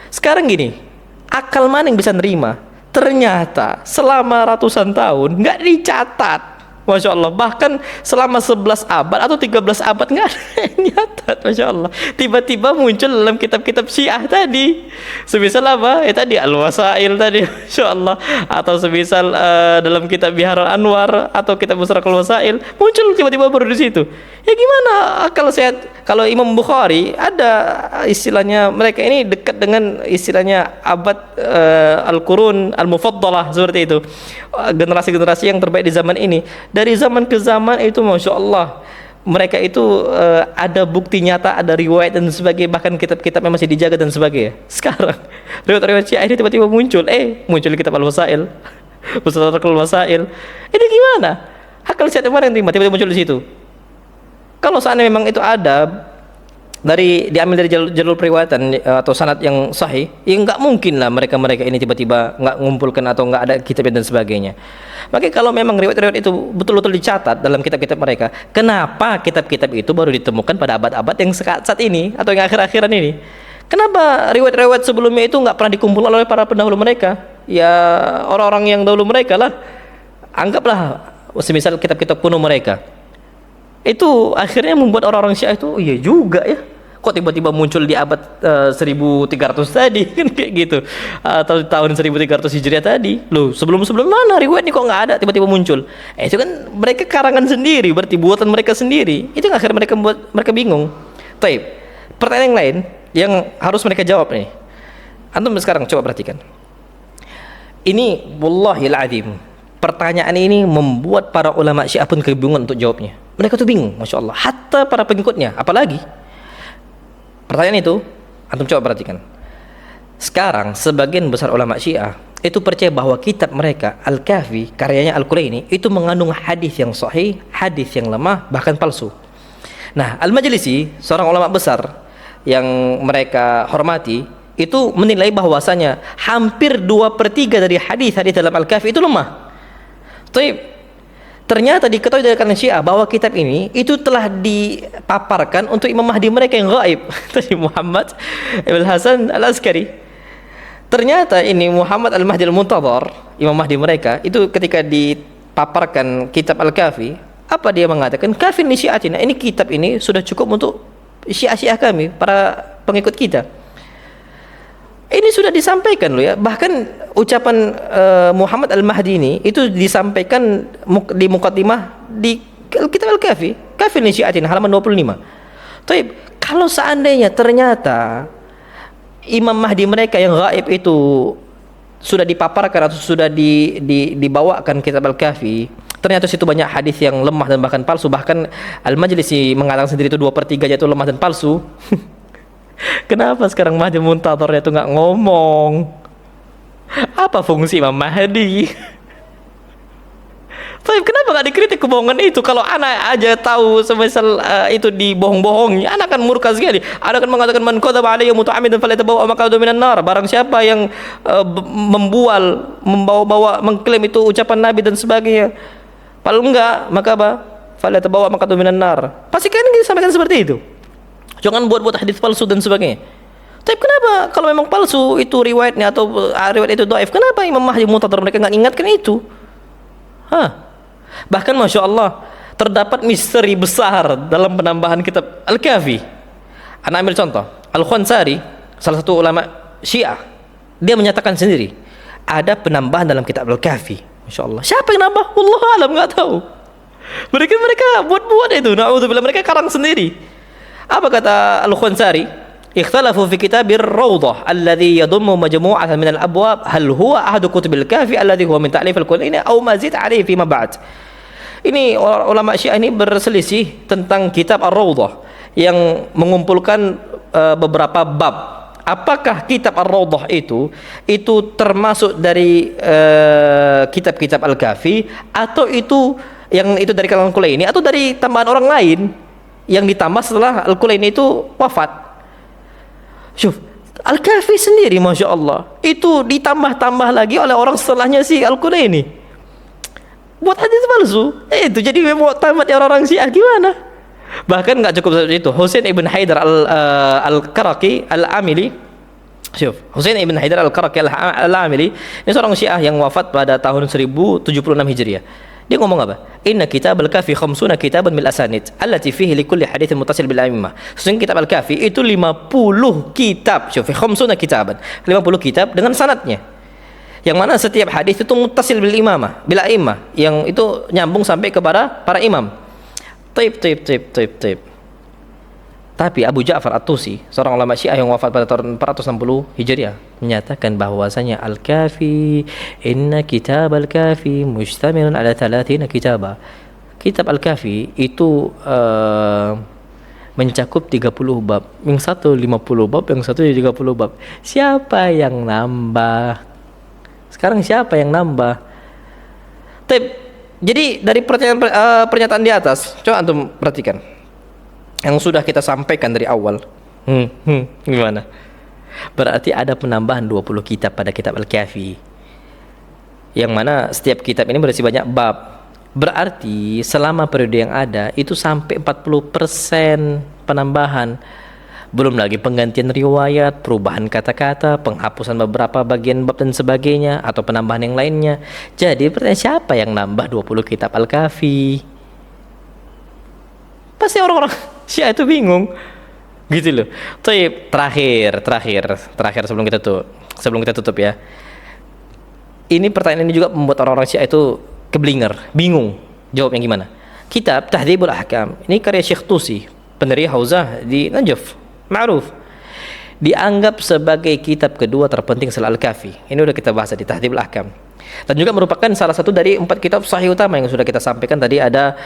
sekarang gini, akal mana yang bisa nerima? Ternyata selama ratusan tahun nggak dicatat. Masya Allah, bahkan selama 11 abad atau 13 abad nggak ada yang nyatat. Masya Allah, tiba-tiba muncul dalam kitab-kitab Syiah tadi, semisal apa? Tadi Al-Wasail tadi, Masya Allah, atau semisal dalam kitab Biharul Anwar atau kitab Musrakul Wasail, muncul tiba-tiba baru di situ. Ya gimana kalau kalau Imam Bukhari ada istilahnya, mereka ini dekat dengan istilahnya abad Al-Qurun Al-Mufaddalah, seperti itu, generasi-generasi yang terbaik di zaman ini. Dari zaman ke zaman itu Masya Allah, mereka itu ada bukti nyata, ada riwayat dan sebagainya, bahkan kitab-kitab yang masih dijaga dan sebagainya. Sekarang riwayat-riwayat Syiah ini tiba-tiba muncul di kitab Al-Wasail, Musnadul Wasail. Ini gimana? Akal sehat mana yang tiba-tiba muncul di situ? Kalau seandainya memang itu ada diambil dari jalur periwayatan atau sanad yang sahih, ya nggak mungkin lah mereka ini tiba-tiba nggak mengumpulkan atau nggak ada kitabnya dan sebagainya. Makanya kalau memang riwayat-riwayat itu betul-betul dicatat dalam kitab-kitab mereka, kenapa kitab-kitab itu baru ditemukan pada abad-abad yang saat ini atau yang akhir-akhiran ini? Kenapa riwayat-riwayat sebelumnya itu nggak pernah dikumpulkan oleh para pendahulu mereka? Ya orang-orang yang dahulu mereka lah, anggaplah semisal kitab-kitab kuno mereka. Itu akhirnya membuat orang-orang Syiah itu, iya juga ya, kok tiba-tiba muncul di abad 1300 tadi, kan kayak gitu, atau tahun 1300 Hijriah tadi. Loh, sebelum-sebelum mana riwayat ini kok nggak ada, tiba-tiba muncul. Itu kan mereka karangan sendiri, berarti buatan mereka sendiri. Itu yang akhirnya mereka membuat mereka bingung. Taib. Pertanyaan yang lain yang harus mereka jawab nih. Antum sekarang coba perhatikan. Ini wallahil azim, pertanyaan ini membuat para ulama Syiah pun kebingungan untuk jawabnya. Mereka tuh bingung, Masya Allah. Hatta para pengikutnya, apalagi. Pertanyaan itu, antum coba perhatikan. Sekarang sebagian besar ulama Syiah itu percaya bahwa kitab mereka Al-Kahfi, karyanya Al-Kulaini, itu mengandung hadis yang sahih, hadis yang lemah, bahkan palsu. Nah, Al-Majlisi, seorang ulama besar yang mereka hormati, itu menilai bahwasanya hampir 2/3 dari hadis-hadis dalam Al-Kahfi itu lemah. Ternyata diketahui dari kalangan Syiah bahwa kitab ini itu telah dipaparkan untuk Imam Mahdi mereka yang gaib, tadi Muhammad Ibn Hasan Al-Askari. Ternyata ini Muhammad Al-Mahdi Al-Muntadhar, Imam Mahdi mereka, itu ketika dipaparkan kitab Al-Kahfi, apa dia mengatakan? Kafin li syiatina, ini kitab ini sudah cukup untuk Syiah kami, para pengikut kita. Ini sudah disampaikan loh ya. Bahkan ucapan Muhammad Al-Mahdi ini itu disampaikan di muqaddimah di kitab Al-Kahfi, Kafin li syiatina, halaman 25. Taib, kalau seandainya ternyata Imam Mahdi mereka yang gaib itu sudah dipaparkan atau sudah dibawakan kitab Al-Kahfi, ternyata situ banyak hadis yang lemah dan bahkan palsu. Bahkan Al-Majlisi mengatakan sendiri itu 2/3 itu lemah dan palsu. Kenapa sekarang Mahdi Muntadharnya itu nggak ngomong? Apa fungsi Imam Mahdi? Tapi kenapa nggak dikritik kebohongan itu? Kalau anak aja tahu semisal itu dibohong-bohongi, anak akan murka sekali. Anak akan mengatakan man qadzaba alayya muta'ammidan falyatabawwa maq'adahu minan nar. Barang siapa yang membawa-bawa, mengklaim itu ucapan Nabi dan sebagainya, kalau enggak, maka apa? Falyatabawwa maq'adahu minan nar. Pasti kan disampaikan seperti itu. Jangan buat-buat hadis palsu dan sebagainya. Tapi kenapa kalau memang palsu itu riwayatnya atau riwayat itu dhaif, kenapa Imam Mahdi Muntadhar mereka nggak ingatkan itu? Bahkan Masya Allah, terdapat misteri besar dalam penambahan kitab Al-Kahfi. Anda ambil contoh Al-Khansari, salah satu ulama Syiah, dia menyatakan sendiri ada penambahan dalam kitab Al-Kahfi. Masya Allah, siapa yang nambah? Wallahu alam, nggak tahu. Mereka buat-buat itu. Na'udzubillah, mereka karang sendiri. Apa kata Al-Khansari? Ikhtalafu fi kitabir Rawdah alladhi yadummu majmu'atan min al-abwab hal huwa ahadu kutubil Kahfi alladhi huwa min ta'lif al-Kulaini aw mazid 'alayhi fi ma ba'd. Ini ulama Syiah ini berselisih tentang kitab Ar-Rawdah yang mengumpulkan beberapa bab. Apakah kitab Ar-Rawdah itu termasuk dari kitab-kitab Al-Kahfi, atau itu dari kalangan Kulaini, atau dari tambahan orang lain yang ditambah setelah Al-Kulaini itu wafat? Syuf, Al-Kafi sendiri Masya Allah itu ditambah-tambah lagi oleh orang setelahnya si Al-Qulaini buat hadis palsu. Itu jadi mu'tamad orang-orang Syiah gimana? Bahkan nggak cukup seperti itu. Husain ibn Haidar al-Qaraqi al-Amili, Husain ibn Haidar al-Qaraqi al-Amili ini seorang Syiah yang wafat pada tahun 1076 Hijriah. Dia ngomong apa? Inna kitab al-Kafi khamsuna kitaban bil asanid allati fihi likulli haditsin muttasil bil a'immah. Sesungguhnya kitab al-Kafi itu 50 kitab. Syufi khamsuna kitaban. 50 kitab dengan sanadnya. Yang mana setiap hadis itu muttasil bil imamah, bil a'immah, yang itu nyambung sampai kepada para imam. Taib. Tapi Abu Ja'far At-Tusi, seorang ulama Syiah yang wafat pada tahun 460 Hijriah, menyatakan bahwasanya Al-Kafi, inna kitab Al-Kafi mustamilun ala 30 kitabah. Kitab Al-Kafi itu mencakup 30 bab. Yang satu 50 bab, yang satu 30 bab. Siapa yang nambah? Sekarang siapa yang nambah? Jadi dari pernyataan di atas, coba antum perhatikan yang sudah kita sampaikan dari awal. Gimana? Berarti ada penambahan 20 kitab pada kitab Al-Kafi, yang mana setiap kitab ini berisi banyak bab. Berarti selama periode yang ada itu sampai 40% penambahan. Belum lagi penggantian riwayat, perubahan kata-kata, penghapusan beberapa bagian bab dan sebagainya, atau penambahan yang lainnya. Jadi pertanyaan, siapa yang nambah 20 kitab Al-Kafi? Pasti orang-orang Syiah itu bingung gitu loh. Terakhir sebelum kita tutup ya. Ini pertanyaan ini juga membuat orang-orang Syiah itu keblinger, bingung jawabnya gimana. Kitab Tahdhibul Ahkam ini karya Syekh Tusi, pendiri Hauzah di Najaf, ma'ruf. Dianggap sebagai kitab kedua terpenting setelah Al-Kafi. Ini udah kita bahas di Tahdhibul Ahkam. Dan juga merupakan salah satu dari 4 kitab sahih utama yang sudah kita sampaikan tadi, ada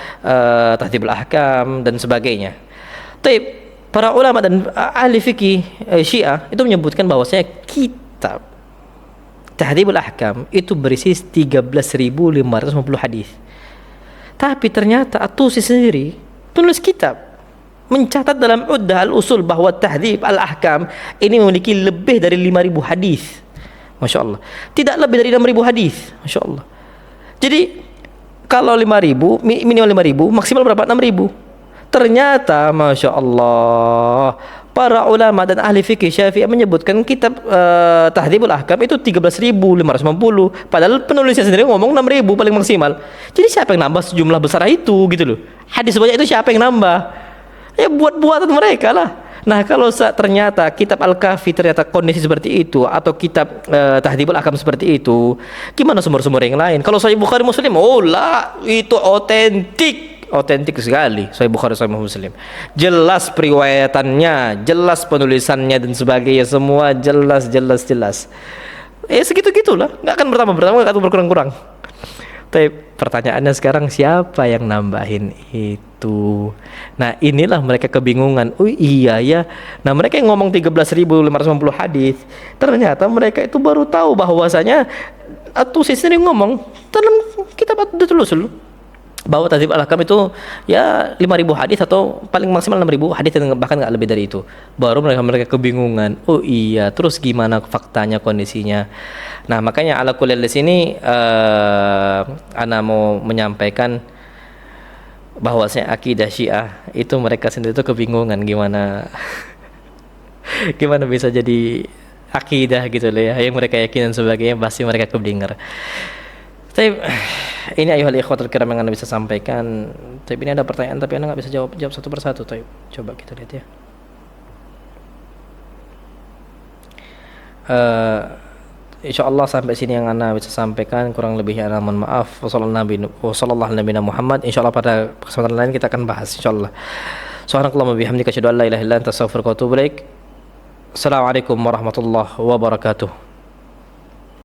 Tahdhibul Ahkam dan sebagainya. Para ulama dan ahli fikih Syiah itu menyebutkan bahwasanya kitab Tahdhibul Ahkam itu berisi 13.550 hadis. Tapi ternyata At-Tusi sendiri penulis kitab mencatat dalam Uddah al-Usul bahwa Tahdhib al-Ahkam ini memiliki lebih dari 5.000 hadis. Masya Allah. Tidak lebih dari 6.000 hadis. Masya Allah. Jadi kalau 5.000, minimal 5.000, maksimal berapa? 6.000. Ternyata Masya Allah, para ulama dan ahli fikih Syafi'i menyebutkan kitab Tahdhibul Ahkam itu 13.550. Padahal penulisnya sendiri ngomong 6.000 paling maksimal. Jadi siapa yang nambah sejumlah besar itu gitu loh? Hadis banyak itu siapa yang nambah? Ya buat-buatan mereka lah. Nah kalau ternyata kitab Al-Kafi ternyata kondisi seperti itu, atau kitab Tahdhibul Ahkam seperti itu, gimana sumber-sumber yang lain? Kalau Sahih Bukhari Muslim, oh lah, itu otentik sekali. Sahih Bukhari, Sahih Muslim, jelas periwayatannya, jelas penulisannya dan sebagainya, semua jelas. Segitu-gitulah, nggak akan bertambah, nggak akan berkurang-kurang. Tapi pertanyaannya sekarang, siapa yang nambahin itu? Nah inilah mereka kebingungan. Oh iya ya. Nah mereka yang ngomong 13.550 hadis, ternyata mereka itu baru tahu bahwasanya At-Tusi sendiri ngomong dalam kitab Ad-Durrul Usul bahwa Tahdhibul Ahkam itu ya 5.000 hadis atau paling maksimal 6.000 hadis, dan bahkan nggak lebih dari itu. Baru mereka kebingungan. Oh iya, terus gimana faktanya, kondisinya? Nah makanya ala kulli di sini ana mau menyampaikan bahwasanya akidah Syiah itu mereka sendiri itu kebingungan gimana bisa jadi akidah gitu loh ya, yang mereka yakin dan sebagainya, pasti mereka keblinger. Tapi ini ayuhal ikhwatul kiram yang anda bisa sampaikan. Tapi ini ada pertanyaan tapi anda nggak bisa jawab satu persatu. Tapi coba kita lihat ya. Insyaallah sampai sini yang anda bisa sampaikan, kurang lebihnya anda mohon maaf. Wassallallahu ala nabiyina Muhammad. Insyaallah pada kesempatan lain kita akan bahas insyaallah. Subhanakallahumma bihamdika asyhadu an la ilaha illa anta astaghfiruka wa atubu ilaik. Assalamualaikum warahmatullahi wabarakatuh.